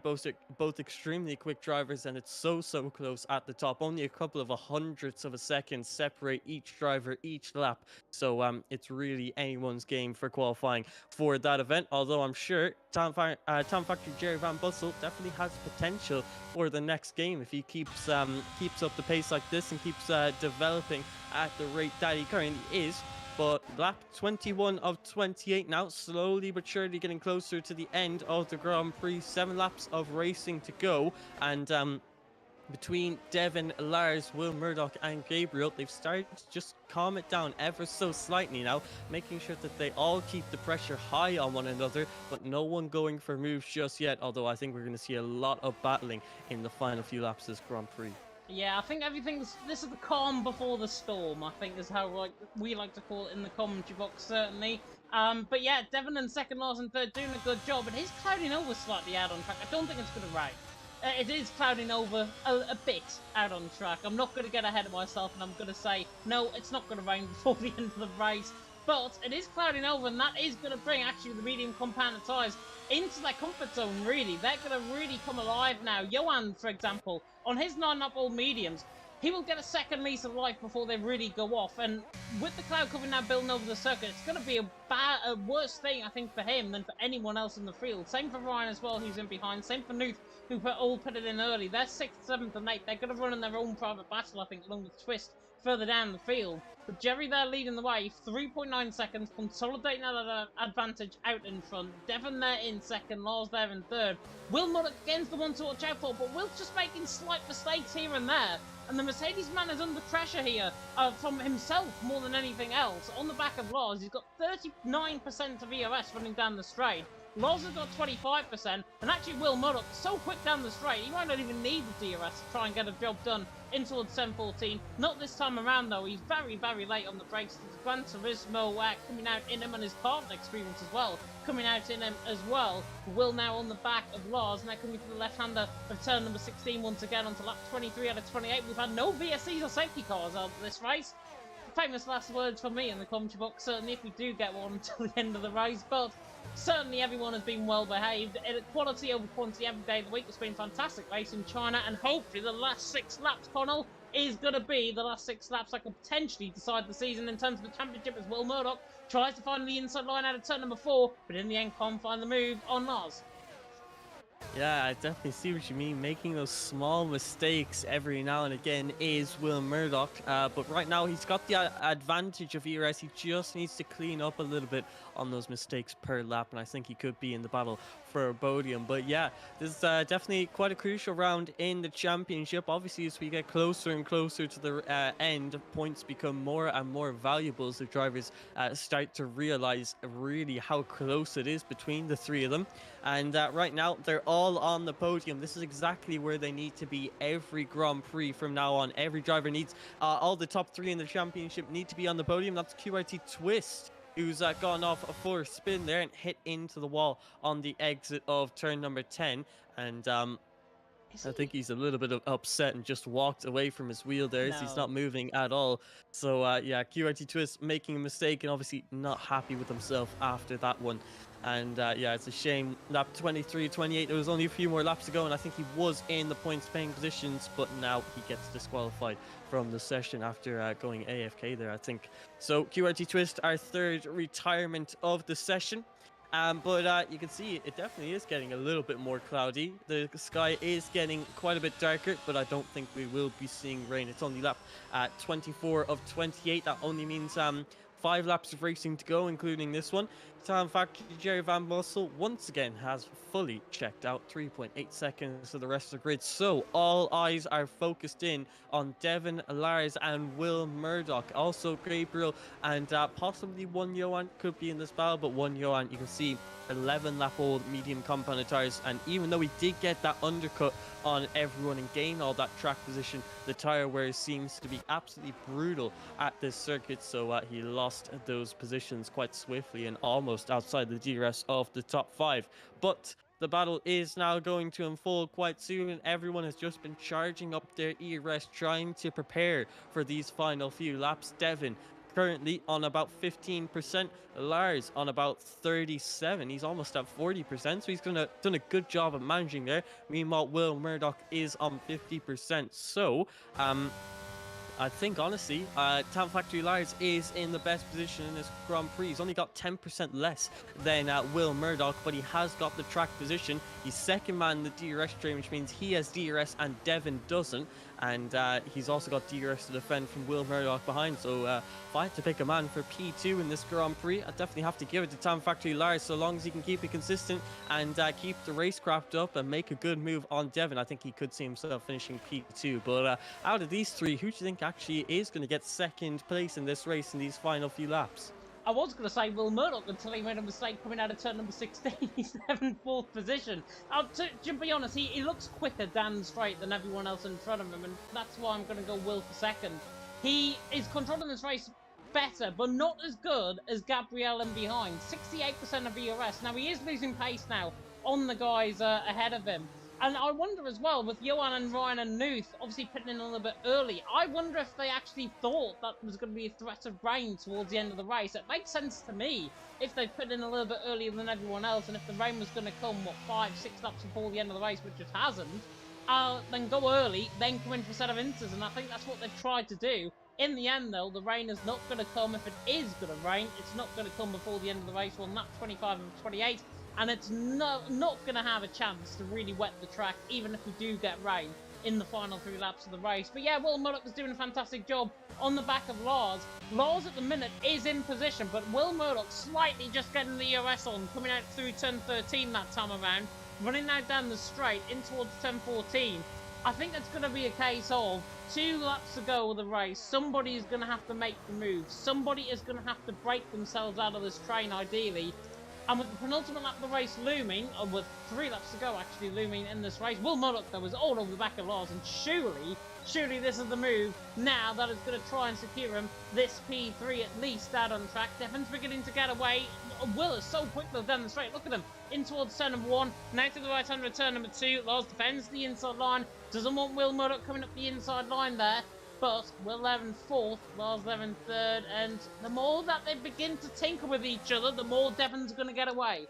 both extremely quick drivers, and it's so close at the top. Only a couple of hundredths of a second separate each driver each lap, so it's really anyone's game for qualifying for that event. Although I'm sure Talent Factory Jerry Van Bussel definitely has potential for the next game if he keeps up the pace like this and keeps developing at the rate that he currently is. But lap 21 of 28 now, slowly but surely getting closer to the end of the Grand Prix. 7 laps of racing to go, and between Devin, Lars, Will Murdoch and Gabriel, they've started to just calm it down ever so slightly now, making sure that they all keep the pressure high on one another, but no one going for moves just yet, although I think we're going to see a lot of battling in the final few laps of this Grand Prix. Yeah, I think this is the calm before the storm, I think is how we like to call it in the commentary box, certainly. But yeah, Devon in second, Lars in third, doing a good job, but it is clouding over slightly out on track. I don't think it's going to rain. It is clouding over a bit out on track. I'm not going to get ahead of myself, and I'm going to say, no, it's not going to rain before the end of the race. But it is clouding over, and that is going to bring, actually, the medium compounded tyres into their comfort zone, really. They're going to really come alive now. Johan, for example, on his 9-up all mediums, he will get a second lease of life before they really go off. And with the cloud cover now building over the circuit, it's going to be a worse thing, I think, for him than for anyone else in the field. Same for Ryan as well, who's in behind. Same for Nuth, who all put it in early. They're 6th, 7th, and 8th. They're going to run in their own private battle, I think, along with Twist further down the field. But Jerry there leading the way, 3.9 seconds, consolidating that advantage out in front. Devon there in second, Lars there in third. Will Muddock again's the one to watch out for, but Will's just making slight mistakes here and there. And the Mercedes man is under pressure here from himself more than anything else. On the back of Lars, he's got 39% of EOS running down the straight. Lars has got 25%, and actually Will Murdoch so quick down the straight, he might not even need the DRS to try and get a job done in towards 10-14. Not this time around though, he's very late on the brakes. There's Gran Turismo coming out in him, and his partner experience as well coming out in him as well. Will now on the back of Lars, now coming to the left-hander of turn number 16 once again onto lap 23 out of 28. We've had no VSCs or safety cars out of this race. Famous last words from me in the commentary box, certainly, if we do get one until the end of the race, but certainly everyone has been well behaved. Quality over quantity every day of the week. It's been fantastic race in China, and hopefully the last 6 laps, Connell, is going to be the last 6 laps that could potentially decide the season in terms of the championship, as Will Murdoch tries to find the inside line out of turn number 4, but in the end can't find the move on Lars. Yeah, I definitely see what you mean. Making those small mistakes every now and again is Will Murdoch. But right now he's got the advantage of ERS. He just needs to clean up a little bit on those mistakes per lap, and I think he could be in the battle for a podium. But yeah, this is definitely quite a crucial round in the championship. Obviously, as we get closer and closer to the end, points become more and more valuable as the drivers start to realize really how close it is between the 3 of them. And right now, they're all on the podium. This is exactly where they need to be every Grand Prix from now on. Every driver needs, all the top 3 in the championship need to be on the podium. That's QRT Twist, who's gone off a 4 spin there and hit into the wall on the exit of turn number 10. And I think he's a little bit upset and just walked away from his wheel there. No. He's not moving at all. So yeah, QRT Twist making a mistake and obviously not happy with himself after that one. And yeah, it's a shame. Lap 23, 28, there was only a few more laps to go, and I think he was in the points paying positions, but now he gets disqualified from the session after going AFK there, I think. So QRT Twist, our 3rd retirement of the session. But you can see it definitely is getting a little bit more cloudy. The sky is getting quite a bit darker, but I don't think we will be seeing rain. It's only lap 24 of 28. That only means 5 laps of racing to go, including this one. Time Factory Jerry Van Bussel once again has fully checked out, 3.8 seconds to the rest of the grid. So all eyes are focused in on Devin, Lars, and Will Murdoch. Also Gabriel and possibly one Johan could be in this battle, but one Johan, you can see 11-lap-old medium compounded tires, and even though he did get that undercut on everyone and gain all that track position, the tire wear seems to be absolutely brutal at this circuit, so he lost those positions quite swiftly and almost outside the DRS of the top 5. But the battle is now going to unfold quite soon, and everyone has just been charging up their ERS, trying to prepare for these final few laps. Devin currently on about 15%, Lars on about 37%. He's almost at 40%, so he's done a good job of managing there. Meanwhile, Will Murdoch is on 50%. So I think, honestly, Talent Factory Lars is in the best position in this Grand Prix. He's only got 10% less than Will Murdoch, but he has got the track position. He's second man in the DRS train, which means he has DRS and Devin doesn't. And he's also got DRS to defend from Will Murdoch behind. So if I had to pick a man for P2 in this Grand Prix, I'd definitely have to give it to Talent Factory Lars, so long as he can keep it consistent and keep the racecraft up and make a good move on Devin. I think he could see himself finishing P2. But out of these three, who do you think actually is going to get second place in this race in these final few laps? I was going to say Will Murdoch until he made a mistake coming out of turn number 16. He's in 4th position. To be honest, he looks quicker down the straight than everyone else in front of him, and that's why I'm going to go Will for second. He is controlling this race better, but not as good as Gabriel in behind. 68% of ERS. Now, he is losing pace now on the guys ahead of him. And I wonder as well, with Johan and Ryan and Nuth obviously putting in a little bit early, I wonder if they actually thought that was going to be a threat of rain towards the end of the race. It makes sense to me if they put in a little bit earlier than everyone else, and if the rain was going to come, 5, 6 laps before the end of the race, which it hasn't, then go early, then come in for a set of inters, and I think that's what they've tried to do. In the end, though, the rain is not going to come. If it is going to rain, it's not going to come before the end of the race. Well, lap 25 and 28. And it's not going to have a chance to really wet the track, even if we do get rain in the final 3 laps of the race. But yeah, Will Murdoch is doing a fantastic job on the back of Lars. Lars at the minute is in position, but Will Murdoch slightly just getting the ERS on, coming out through turn 13 that time around, running now down the straight in towards turn 14. I think it's going to be a case of 2 laps to go of the race. Somebody is going to have to make the move. Somebody is going to have to break themselves out of this train, ideally. And with the penultimate lap of the race looming, or with 3 laps to go actually looming in this race, Will Murdoch, though, was all over the back of Lars, and surely this is the move now that is going to try and secure him this P3 at least out on track. Devin's beginning to get away. Will is so quick though down the straight. Look at him in towards turn number 1, now to the right hand of turn number 2. Lars defends the inside line, doesn't want Will Murdoch coming up the inside line there. But Will Levin 4th, Lars Levin 3rd, and the more that they begin to tinker with each other, the more Devon's going to get away.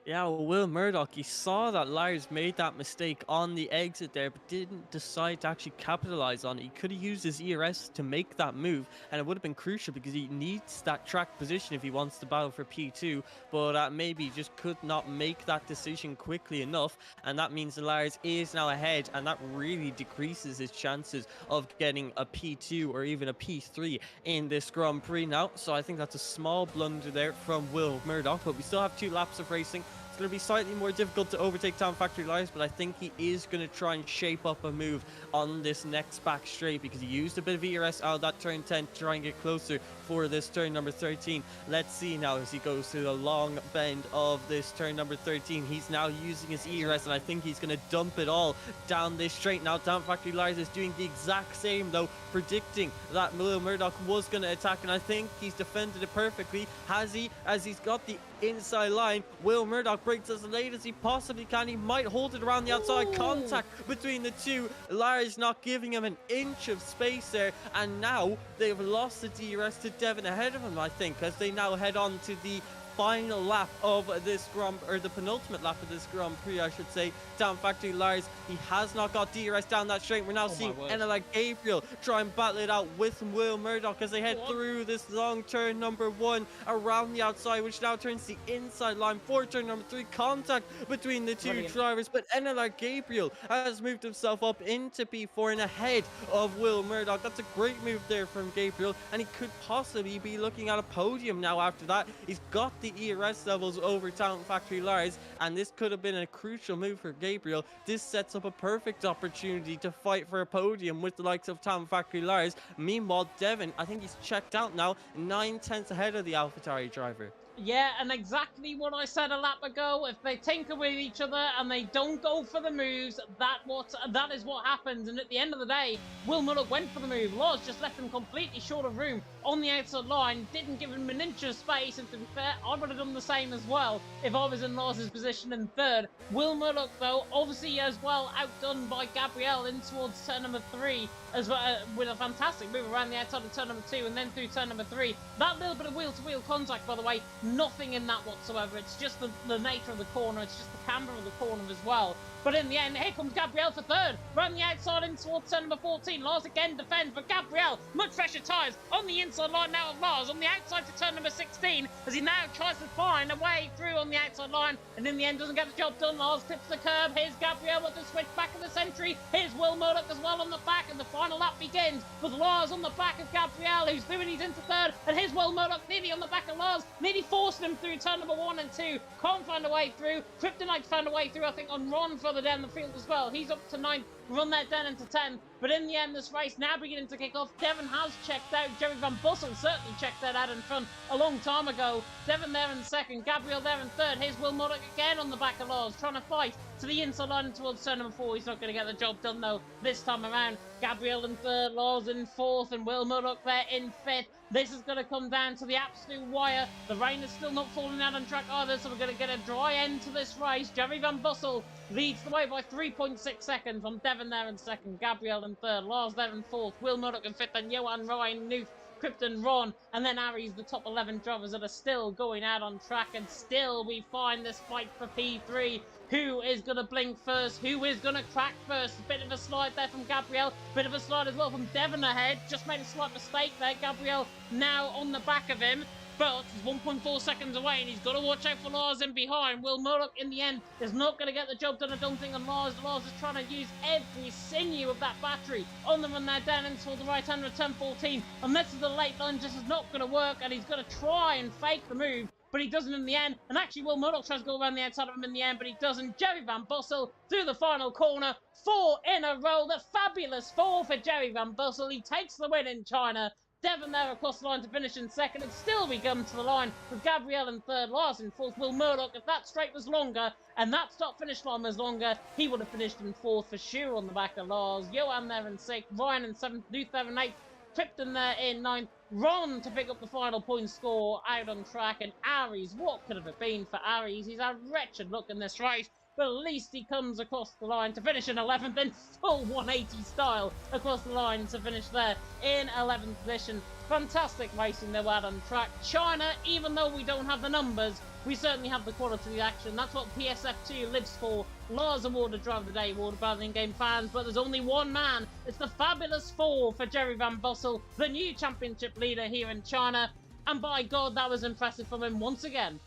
Yeah, well, Will Murdoch, he saw that Lars made that mistake on the exit there, but didn't decide to actually capitalize on it. He could have used his ERS to make that move, and it would have been crucial because he needs that track position if he wants to battle for P2, but maybe he just could not make that decision quickly enough, and that means that Lars is now ahead, and that really decreases his chances of getting a P2 or even a P3 in this Grand Prix now. So I think that's a small blunder there from Will Murdoch, but we still have 2 laps of racing. It's going to be slightly more difficult to overtake Talent Factory Lars, but I think he is going to try and shape up a move on this next back straight because he used a bit of ERS out of that turn 10 to try and get closer for this turn number 13. Let's see now as he goes through the long bend of this turn number 13. He's now using his ERS, and I think he's going to dump it all down this straight. Now Talent Factory Lars is doing the exact same though, predicting that Will Murdoch was going to attack, and I think he's defended it perfectly. Has he? As he's got the inside line, Will Murdoch breaks as late as he possibly can. He might hold it around the outside. Ooh. Contact between the two. Lars not giving him an inch of space there, and now they've lost the DRS to Devin ahead of him, I think, as they now head on to the final lap of this the penultimate lap of this Grand Prix, I should say. Talent Factory Lars, he has not got DRS down that straight. We're now seeing Enel Gabriel try and battle it out with Will Murdoch as they head through this long turn number 1 around the outside, which now turns the inside line for turn number 3. Contact between the two drivers, but Enel Gabriel has moved himself up into P4 and ahead of Will Murdoch. That's a great move there from Gabriel, and he could possibly be looking at a podium now after that. He's got the ERS levels over Talent Factory Lars, and this could have been a crucial move for Gabriel. This sets up a perfect opportunity to fight for a podium with the likes of Talent Factory Lars. Meanwhile, Devin, I think he's checked out now, 9/10 ahead of the AlphaTauri driver. Yeah, and exactly what I said a lap ago. If they tinker with each other and they don't go for the moves, that is what happens. And at the end of the day, Will Murdoch went for the move. Lars just left him completely short of room on the outside line, didn't give him an inch of space. And to be fair, I would have done the same as well if I was in Lars's position in third. Will Murdoch, though, obviously as well outdone by Gabriel in towards turn number 3 as well, with a fantastic move around the outside of turn number 2 and then through turn number 3. That little bit of wheel-to-wheel contact, by the way, nothing in that whatsoever. It's just the nature of the corner. It's just the camber of the corner as well. But in the end, here comes Gabriel for third. Around the outside in towards turn number 14. Lars again defends, but Gabriel, much fresher tyres on the inside line now of Lars. On the outside to turn number 16, as he now tries to find a way through on the outside line. And in the end, doesn't get the job done. Lars tips the curb. Here's Gabriel with the switch back of the century. Here's Will Murdoch as well on the back. And the final lap begins with Lars on the back of Gabriel, who's doing his into third. And here's Will Murdoch nearly on the back of Lars, nearly forcing him through turn number 1 and 2. Can't find a way through. Kryptonite found a way through, I think, on Ron further down the field as well. He's up to 9th. Run that down into 10th. But in the end, this race now beginning to kick off. Devin has checked out. Jerry Van Bussel certainly checked that out in front a long time ago. Devin there in second. Gabriel there in third. Here's Will Murdoch again on the back of Lars, trying to fight to the inside line towards turn number 4. He's not going to get the job done, though, this time around. Gabriel in third, Lars in fourth, and Will Murdoch there in fifth. This is going to come down to the absolute wire. The rain is still not falling out on track either, so we're going to get a dry end to this race. Jerry Van Bussel leads the way by 3.6 seconds from Devin there in second, Gabriel in third, Lars there in fourth, Will Murdoch in fifth, and Johan Ryan, Newt, Krypton, Ron, and then Aries, the top 11 drivers that are still going out on track, and still we find this fight for P3. Who is going to blink first? Who is going to crack first? A bit of a slide there from Gabriel. Bit of a slide as well from Devin ahead. Just made a slight mistake there. Gabriel now on the back of him. But he's 1.4 seconds away, and he's got to watch out for Lars in behind. Will Murdoch, in the end, is not going to get the job done, I don't think, on Lars. Lars is trying to use every sinew of that battery on the run there down into the right-hander of turn 14. And this is the late line, just is not going to work, and he's going to try and fake the move. But he doesn't in the end. And actually, Will Murdoch tries to go around the outside of him in the end, but he doesn't. Jerry Van Bussel through the final corner. 4 in a row. The fabulous 4 for Jerry Van Bussel. He takes the win in China. Devin there across the line to finish in second. And still we come to the line with Gabriel in third, Lars in fourth, Will Murdoch. If that straight was longer and that start-finish line was longer, he would have finished in fourth for sure on the back of Lars. Johan there in sixth, Ryan in seventh, Newt there in eighth, Krypton there in ninth. Ron to pick up the final point score out on track, and Aries, what could have it been for Aries? He's had wretched look in this race, but at least he comes across the line to finish in 11th in full 180 style across the line to finish there in 11th position. Fantastic racing they were out on track. China, even though we don't have the numbers, we certainly have the quality of the action. That's what PSF2 lives for. Lars awarded Driver of the Day award by the in-game fans, but there's only one man. It's the fabulous 4 for Jerry Van Bussel, the new championship leader here in China. And by God, that was impressive from him once again.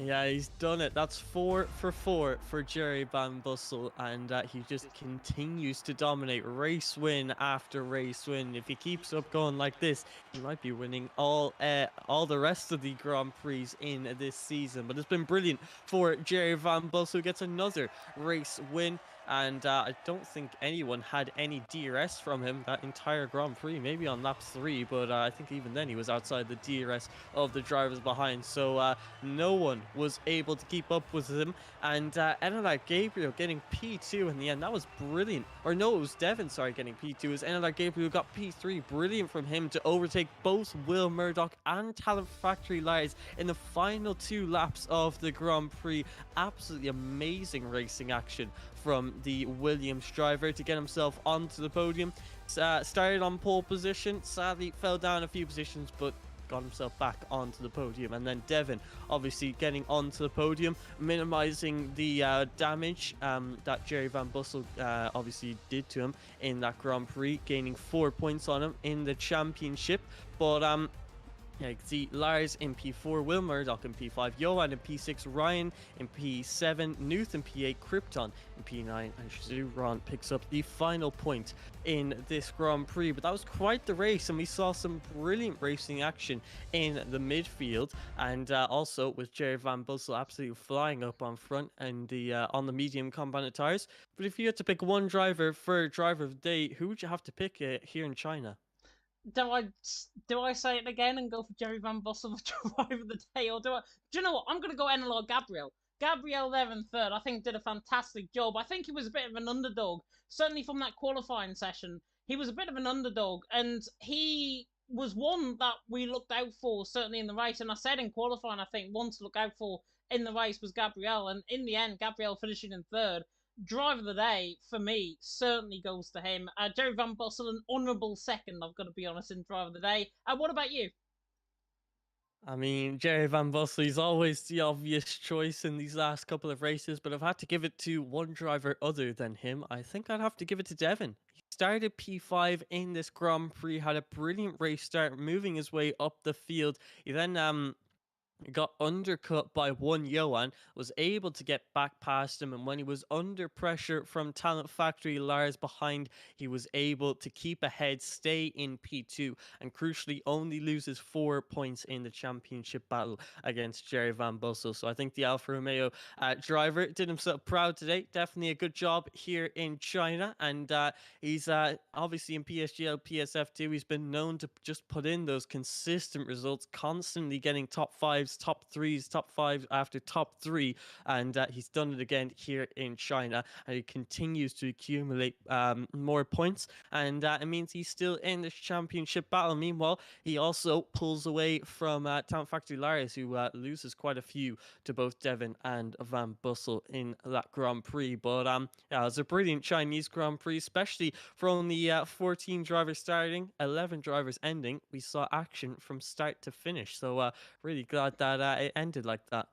Yeah, he's done it. That's 4 for 4 for Jerry Van Bussel, and he just continues to dominate race win after race win. If he keeps up going like this, he might be winning all the rest of the Grand Prix in this season. But it's been brilliant for Jerry Van Bussel, who gets another race win. And I don't think anyone had any DRS from him that entire Grand Prix, maybe on lap 3, but I think even then he was outside the DRS of the drivers behind. So no one was able to keep up with him. And Enel Gabriel getting P2 in the end, that was brilliant. Or no, it was Devin, sorry, getting P2. It was Enel Gabriel who got P3. Brilliant from him to overtake both Will Murdoch and Talent Factory Lies in the final 2 laps of the Grand Prix. Absolutely amazing racing action from the Williams driver to get himself onto the podium. Started on pole position, sadly fell down a few positions, but got himself back onto the podium. And then Devin obviously getting onto the podium, minimizing the damage that Jerry Van Bussel obviously did to him in that Grand Prix, gaining 4 points on him in the championship. But yeah, you can see Lars in P4, Will Murdoch in P5, Johan in P6, Ryan in P7, Nuth in P8, Krypton in P9, and Zuran picks up the final point in this Grand Prix. But that was quite the race, and we saw some brilliant racing action in the midfield, and also with Jerry Van Bussel absolutely flying up on front and the on the medium compounded tires. But if you had to pick one driver for driver of the day, who would you have to pick here in China? Do I say it again and go for Jerry Van Bussel for driver of the day, or do I? Do you know what? I'm going to go Enelor Gabriel. Gabriel there in third, I think, did a fantastic job. I think he was a bit of an underdog, certainly from that qualifying session. He was a bit of an underdog, and he was one that we looked out for, certainly in the race. And I said in qualifying, I think one to look out for in the race was Gabriel, and in the end, Gabriel finishing in third. Driver of the day for me certainly goes to him. Jerry Van Bussel, an honourable second, I've got to be honest, in driver of the day. What about you? I mean, Jerry Van Bussel is always the obvious choice in these last couple of races, but I've had to give it to one driver other than him. I think I'd have to give it to Devin. He started P5 in this Grand Prix, had a brilliant race start, moving his way up the field. He then got undercut by one Johan, was able to get back past him, and when he was under pressure from Talent Factory Lars behind, he was able to keep ahead, stay in P2, and crucially only loses 4 points in the championship battle against Jerry Van Bussel. So I think the Alfa Romeo driver did himself proud today. Definitely a good job here in China, and he's obviously in PSGL, PSF2. He's been known to just put in those consistent results, constantly getting top fives, top threes, top fives after top three, and he's done it again here in China, and he continues to accumulate more points, and it means he's still in this championship battle. Meanwhile, he also pulls away from Talent Factory Lars, who loses quite a few to both Devin and Van Bussel in that Grand Prix. But yeah, it was a brilliant Chinese Grand Prix, especially for only 14 drivers starting, 11 drivers ending. We saw action from start to finish, so really glad that it ended like that.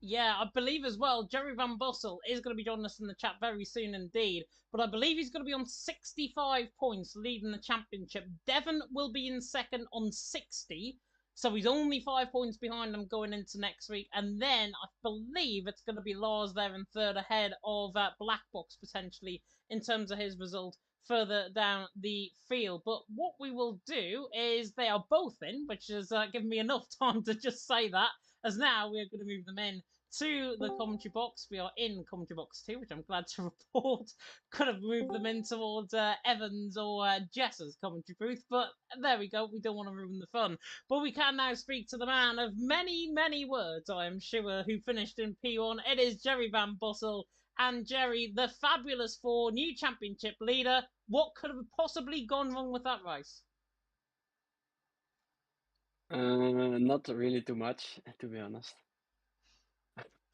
Yeah, I believe as well, Jerry Van Bussel is going to be joining us in the chat very soon indeed. But I believe he's going to be on 65 points, leading the championship. Devon will be in second on 60. So he's only 5 points behind him going into next week. And then I believe it's going to be Lars there in third, ahead of Black Box potentially in terms of his result further down the field. But what we will do is they are both in, which has given me enough time to just say that, as now we are going to move them in to the commentary box. We are in commentary box 2, which I'm glad to report. Could have moved them in towards Evans or Jess's commentary booth, but there we go. We don't want to ruin the fun. But we can now speak to the man of many, many words, I am sure, who finished in P1. It is Jerry Van Bussel. And Jerry, the Fabulous Four, new championship leader. What could have possibly gone wrong with that race? Not really too much, to be honest.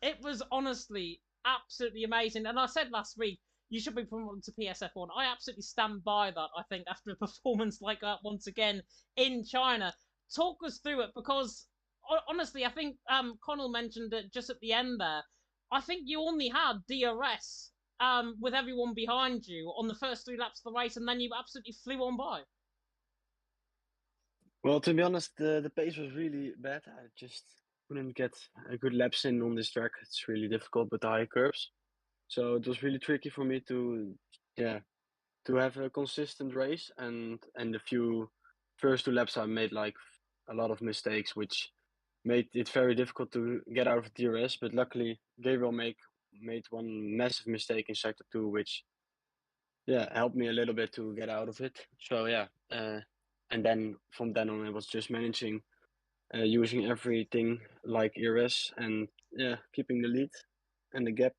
It was honestly absolutely amazing. And I said last week, you should be promoted to PSF1. I absolutely stand by that, I think, after a performance like that once again in China. Talk us through it, because honestly, I think Connell mentioned it just at the end there. I think you only had DRS with everyone behind you on the first 3 laps of the race, and then you absolutely flew on by. Well, to be honest, the pace was really bad. I just couldn't get a good laps in on this track. It's really difficult with the high curves. So it was really tricky for me to have a consistent race, and the first 2 laps I made like a lot of mistakes, which made it very difficult to get out of DRS. But luckily, Gabriel made one massive mistake in sector 2, which helped me a little bit to get out of it. So and then from then on, I was just managing, using everything like ERS, and keeping the lead and the gap.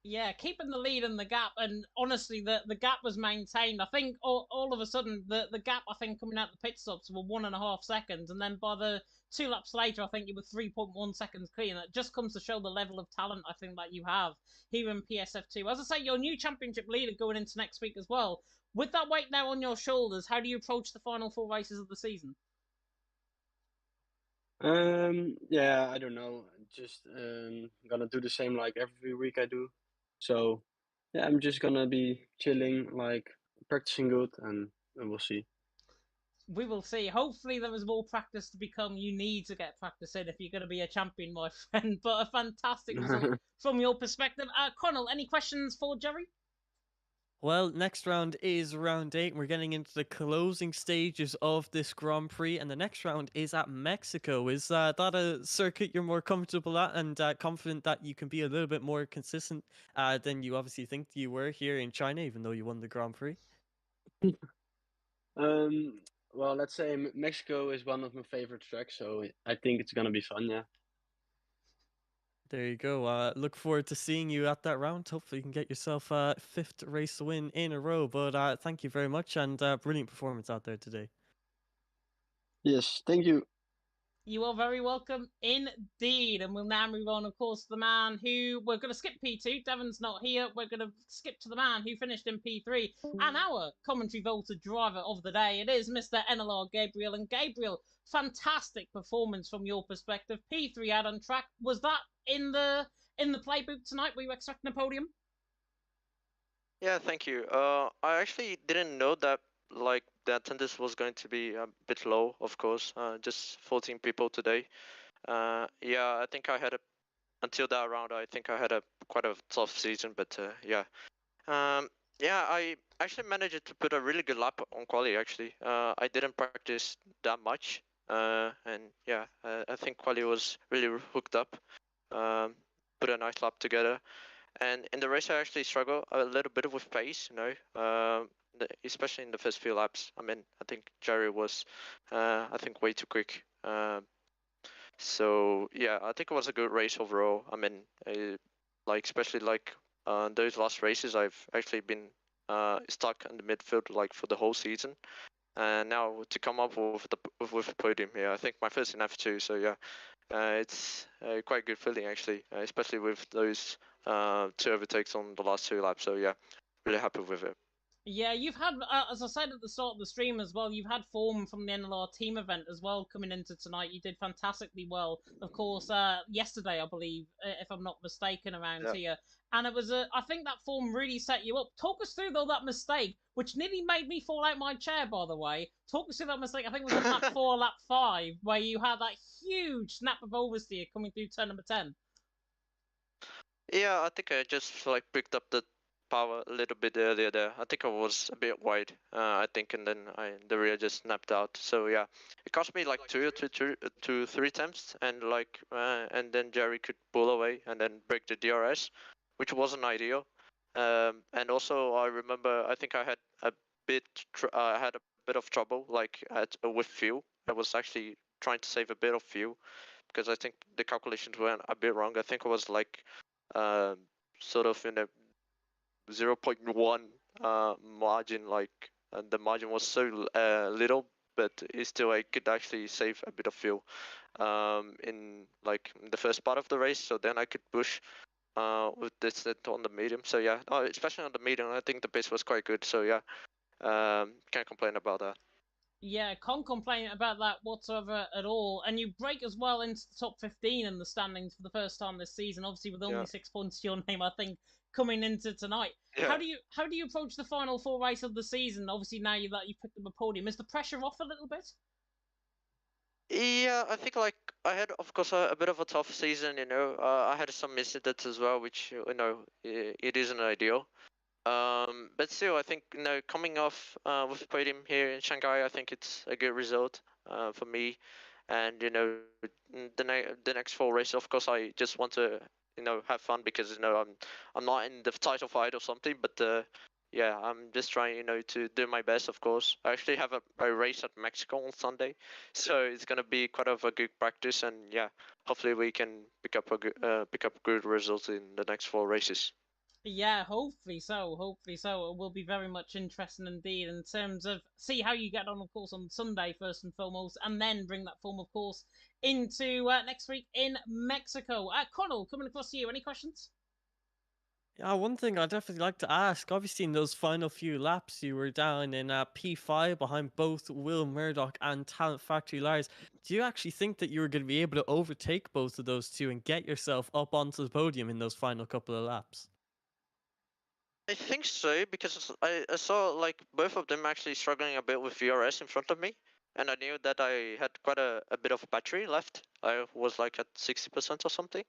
Yeah, keeping the lead and the gap, and honestly, the gap was maintained. I think all of a sudden, the gap, I think, coming out the pit stops were 1.5 seconds, and then by the 2 laps later, I think you were 3.1 seconds clear. And it just comes to show the level of talent, I think, that you have here in PSF2. As I say, your new championship leader going into next week as well. With that weight now on your shoulders, how do you approach the final 4 races of the season? Yeah, I don't know. Just gonna do the same like every week I do. So yeah, I'm just gonna be chilling, like practicing good, and we'll see. We will see. Hopefully, there is more practice to become. You need to get practice in if you're going to be a champion, my friend. But a fantastic result from your perspective. Connell, any questions for Jerry? Well, next round is round 8. We're getting into the closing stages of this Grand Prix, and the next round is at Mexico. Is that a circuit you're more comfortable at and confident that you can be a little bit more consistent than you obviously think you were here in China, even though you won the Grand Prix? Um, well, let's say Mexico is one of my favorite tracks, so I think it's gonna be fun. Yeah. There you go. Look forward to seeing you at that round. Hopefully, you can get yourself a 5th race win in a row. But thank you very much, and brilliant performance out there today. Yes. Thank you. You are very welcome indeed. And we'll now move on, of course, to the man who we're going to skip P2. Devon's not here. We're going to skip to the man who finished in P3 and our commentary voted driver of the day. It is Mr. NLR Gabriel. And Gabriel, fantastic performance from your perspective. P3 out on track. Was that in the playbook tonight? Were you expecting a podium? Yeah, thank you. I actually didn't know that like the attendance was going to be a bit low, of course. Just 14 people today. Yeah, I think I had until that round. I think I had quite a tough season, but yeah. Yeah, I actually managed to put a really good lap on quali. Actually, I didn't practice that much. And yeah, I think quali was really hooked up. Put a nice lap together. And in the race, I actually struggle a little bit with pace, especially in the first few laps. I mean, I think Jerry was, I think, way too quick. So yeah, I think it was a good race overall. I mean, like especially like those last races, I've actually been stuck in the midfield like for the whole season. And now to come up with a podium here, I think my first in F2. So yeah, it's quite a good feeling actually, especially with those 2 overtakes on the last 2 laps. So yeah, really happy with it. Yeah, you've had, as I said at the start of the stream as well, you've had form from the NLR team event as well coming into tonight. You did fantastically well, of course, yesterday, I believe, if I'm not mistaken, around here. And it was, I think that form really set you up. Talk us through, though, that mistake, which nearly made me fall out my chair, by the way. Talk us through that mistake, I think it was on lap 4, lap 5, where you had that huge snap of oversteer coming through turn number 10. Yeah, I think I just like picked up the power a little bit earlier there. I think I was a bit wide, I think, and then the rear just snapped out. So yeah, it cost me like 3 attempts, and and then Jerry could pull away and then break the DRS, which wasn't ideal. And also I remember I think I had a bit of trouble with fuel. I was actually trying to save a bit of fuel because I think the calculations went a bit wrong. I think it was like sort of in a 0.1 margin, the margin was so little, but still I could actually save a bit of fuel in the first part of the race. So then I could push with this on the medium. So yeah, especially on the medium, I think the pace was quite good. So yeah, can't complain about that. Yeah, can't complain about that whatsoever at all. And you break as well into the top 15 in the standings for the first time this season, obviously with only 6 points to your name, I think, coming into tonight. Yeah. How do you approach the final 4 race of the season? Obviously now you've picked up a podium. Is the pressure off a little bit? Yeah, I think I had, of course, a bit of a tough season. I had some incidents as well, which it isn't ideal. But still, I think coming off with the podium here in Shanghai, I think it's a good result for me. And the next 4 races, of course, I just want to have fun because I'm not in the title fight or something. But yeah, I'm just trying to do my best. Of course, I actually have a race at Mexico on Sunday, so it's gonna be quite of a good practice. And yeah, hopefully we can pick up good results in the next 4 races. Yeah, hopefully so. Hopefully so. It will be very much interesting indeed in terms of see how you get on, of course, on Sunday first and foremost, and then bring that form, of course, into next week in Mexico. Connell, coming across to you. Any questions? Yeah, one thing I'd definitely like to ask. Obviously, in those final few laps, you were down in P5 behind both Will Murdoch and Talent Factory Lars. Do you actually think that you were going to be able to overtake both of those two and get yourself up onto the podium in those final couple of laps? I think so because I saw like both of them actually struggling a bit with VRS in front of me, and I knew that I had quite a bit of battery left. I was like at 60% or something,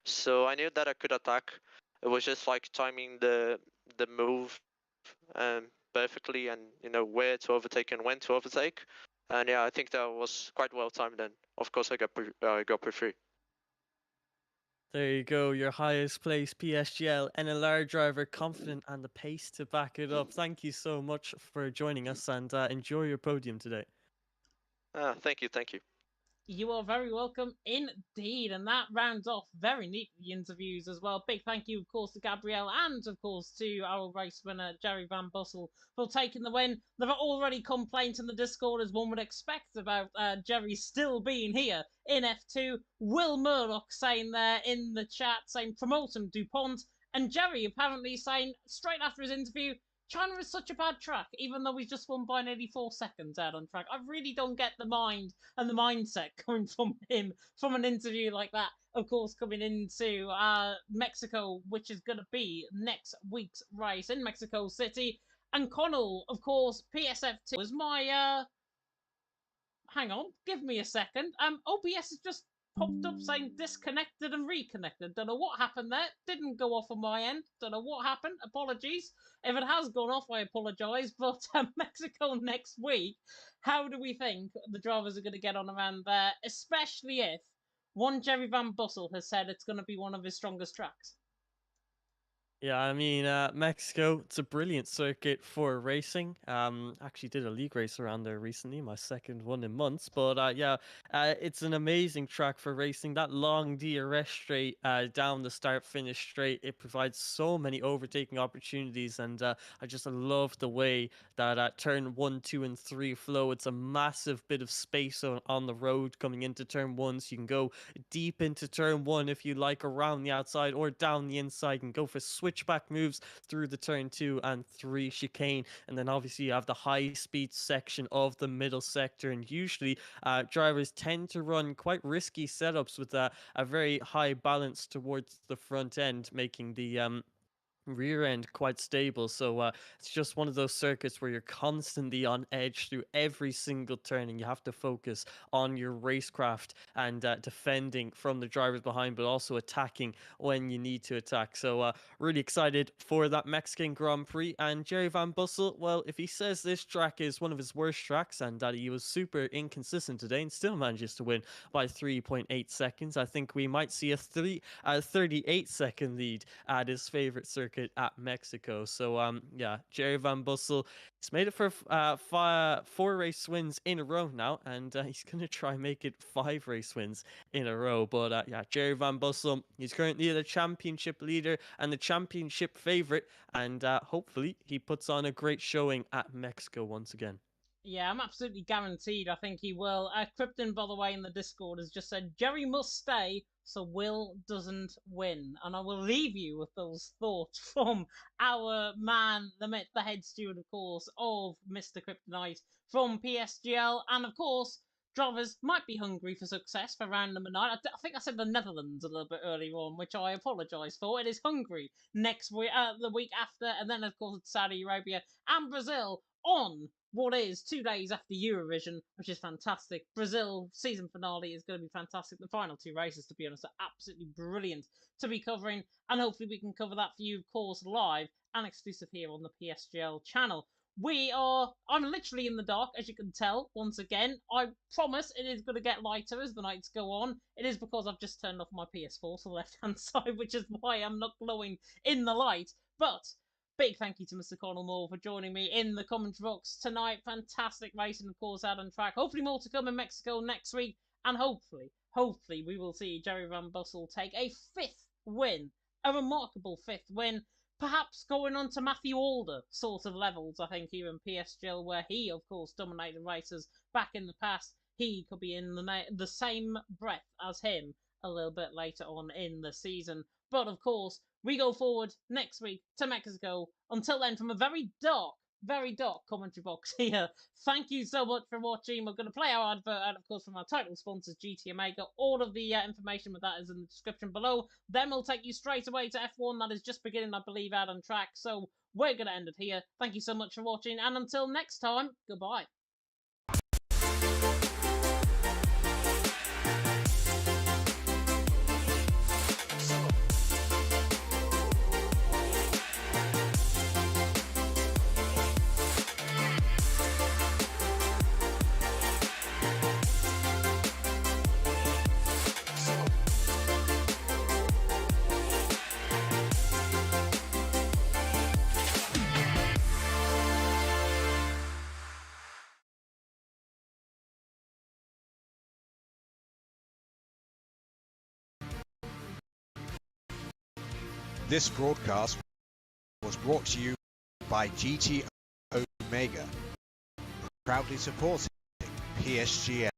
so I knew that I could attack. It was just like timing the move perfectly, and you know where to overtake and when to overtake. And yeah, I think that was quite well timed. And of course, I got P3. There you go, your highest place PSGL NLR driver, confident and the pace to back it up. Thank you so much for joining us and enjoy your podium today. Thank you, thank you. You are very welcome indeed. And that rounds off very neatly the interviews as well. Big thank you, of course, to Gabrielle and, of course, to our race winner, Jerry Van Bussel, for taking the win. There are already complaints in the Discord, as one would expect, about Jerry still being here in F2. Will Murdoch saying there in the chat, saying promote him, DuPont. And Jerry apparently saying, straight after his interview, China is such a bad track, even though we just won by nearly 4 seconds out on track. I really don't get the mind and the mindset coming from him from an interview like that. Of course, coming into Mexico, which is going to be next week's race in Mexico City. And Connell, of course, PSF2 was my hang on, give me a second. OBS has just popped up saying disconnected and reconnected. Don't know what happened there. Didn't go off on my end. Don't know what happened. Apologies. If it has gone off, I apologise. But Mexico next week, how do we think the drivers are going to get on around there? Especially if one Jerry Van Bussel has said it's going to be one of his strongest tracks. Yeah, I mean, Mexico, it's a brilliant circuit for racing. Actually did a league race around there recently, my second one in months. But yeah, it's an amazing track for racing. That long DRS straight down the start-finish straight, it provides so many overtaking opportunities. And I just love the way that turn 1, 2, and 3 flow. It's a massive bit of space on the road coming into turn 1. So you can go deep into turn 1 if you like, around the outside or down the inside, and go for switchback moves through the turn 2 and 3 chicane. And then obviously you have the high speed section of the middle sector, and usually drivers tend to run quite risky setups with a very high balance towards the front end, making the rear end quite stable. So it's just one of those circuits where you're constantly on edge through every single turn, and you have to focus on your racecraft and defending from the drivers behind, but also attacking when you need to attack. So really excited for that Mexican Grand Prix. And Jerry Van Bussel, well, if he says this track is one of his worst tracks and that he was super inconsistent today and still manages to win by 3.8 seconds, I think we might see a 38-second lead at his favorite circuit at Mexico. So yeah, Jerry Van Bussel, he's made it for 4 race wins in a row now, and he's gonna try and make it 5 race wins in a row. But yeah, Jerry Van Bussel, he's currently the championship leader and the championship favorite, and hopefully he puts on a great showing at Mexico once again. Yeah, I'm absolutely guaranteed I think he will. Krypton, by the way, in the Discord has just said, Jerry must stay so Will doesn't win. And I will leave you with those thoughts from our man, the head steward, of course, of Mr. Kryptonite from PSGL. And of course, drivers might be hungry for success for round number 9. I think I said the Netherlands a little bit earlier on, which I apologise for. It is Hungary next week, the week after, and then of course it's Saudi Arabia and Brazil on what is 2 days after Eurovision, which is fantastic. Brazil season finale is going to be fantastic. The final 2 races, to be honest, are absolutely brilliant to be covering, and hopefully we can cover that for you, of course, live and exclusive here on the PSGL channel. I'm literally in the dark, as you can tell, once again. I promise it is going to get lighter as the nights go on. It is because I've just turned off my PS4 to the left-hand side, which is why I'm not glowing in the light. But big thank you to Mr. Connell Moore for joining me in the commentary box tonight. Fantastic racing, of course, out on track. Hopefully more to come in Mexico next week. And hopefully we will see Jerry Van Bussel take a 5th win. A remarkable 5th win. Perhaps going on to Matthew Alder sort of levels, I think, here in PSGL, where he, of course, dominated races back in the past. He could be in the same breath as him a little bit later on in the season. But, of course, we go forward next week to Mexico. Until then, from a very dark commentary box here. Thank you so much for watching. We're going to play our advert out, of course, from our title sponsors, GT Omega. All of the information with that is in the description below. Then we'll take you straight away to F1 that is just beginning, I believe, out on track. So we're going to end it here. Thank you so much for watching, and until next time, goodbye. This broadcast was brought to you by GT Omega, proudly supporting PSGL.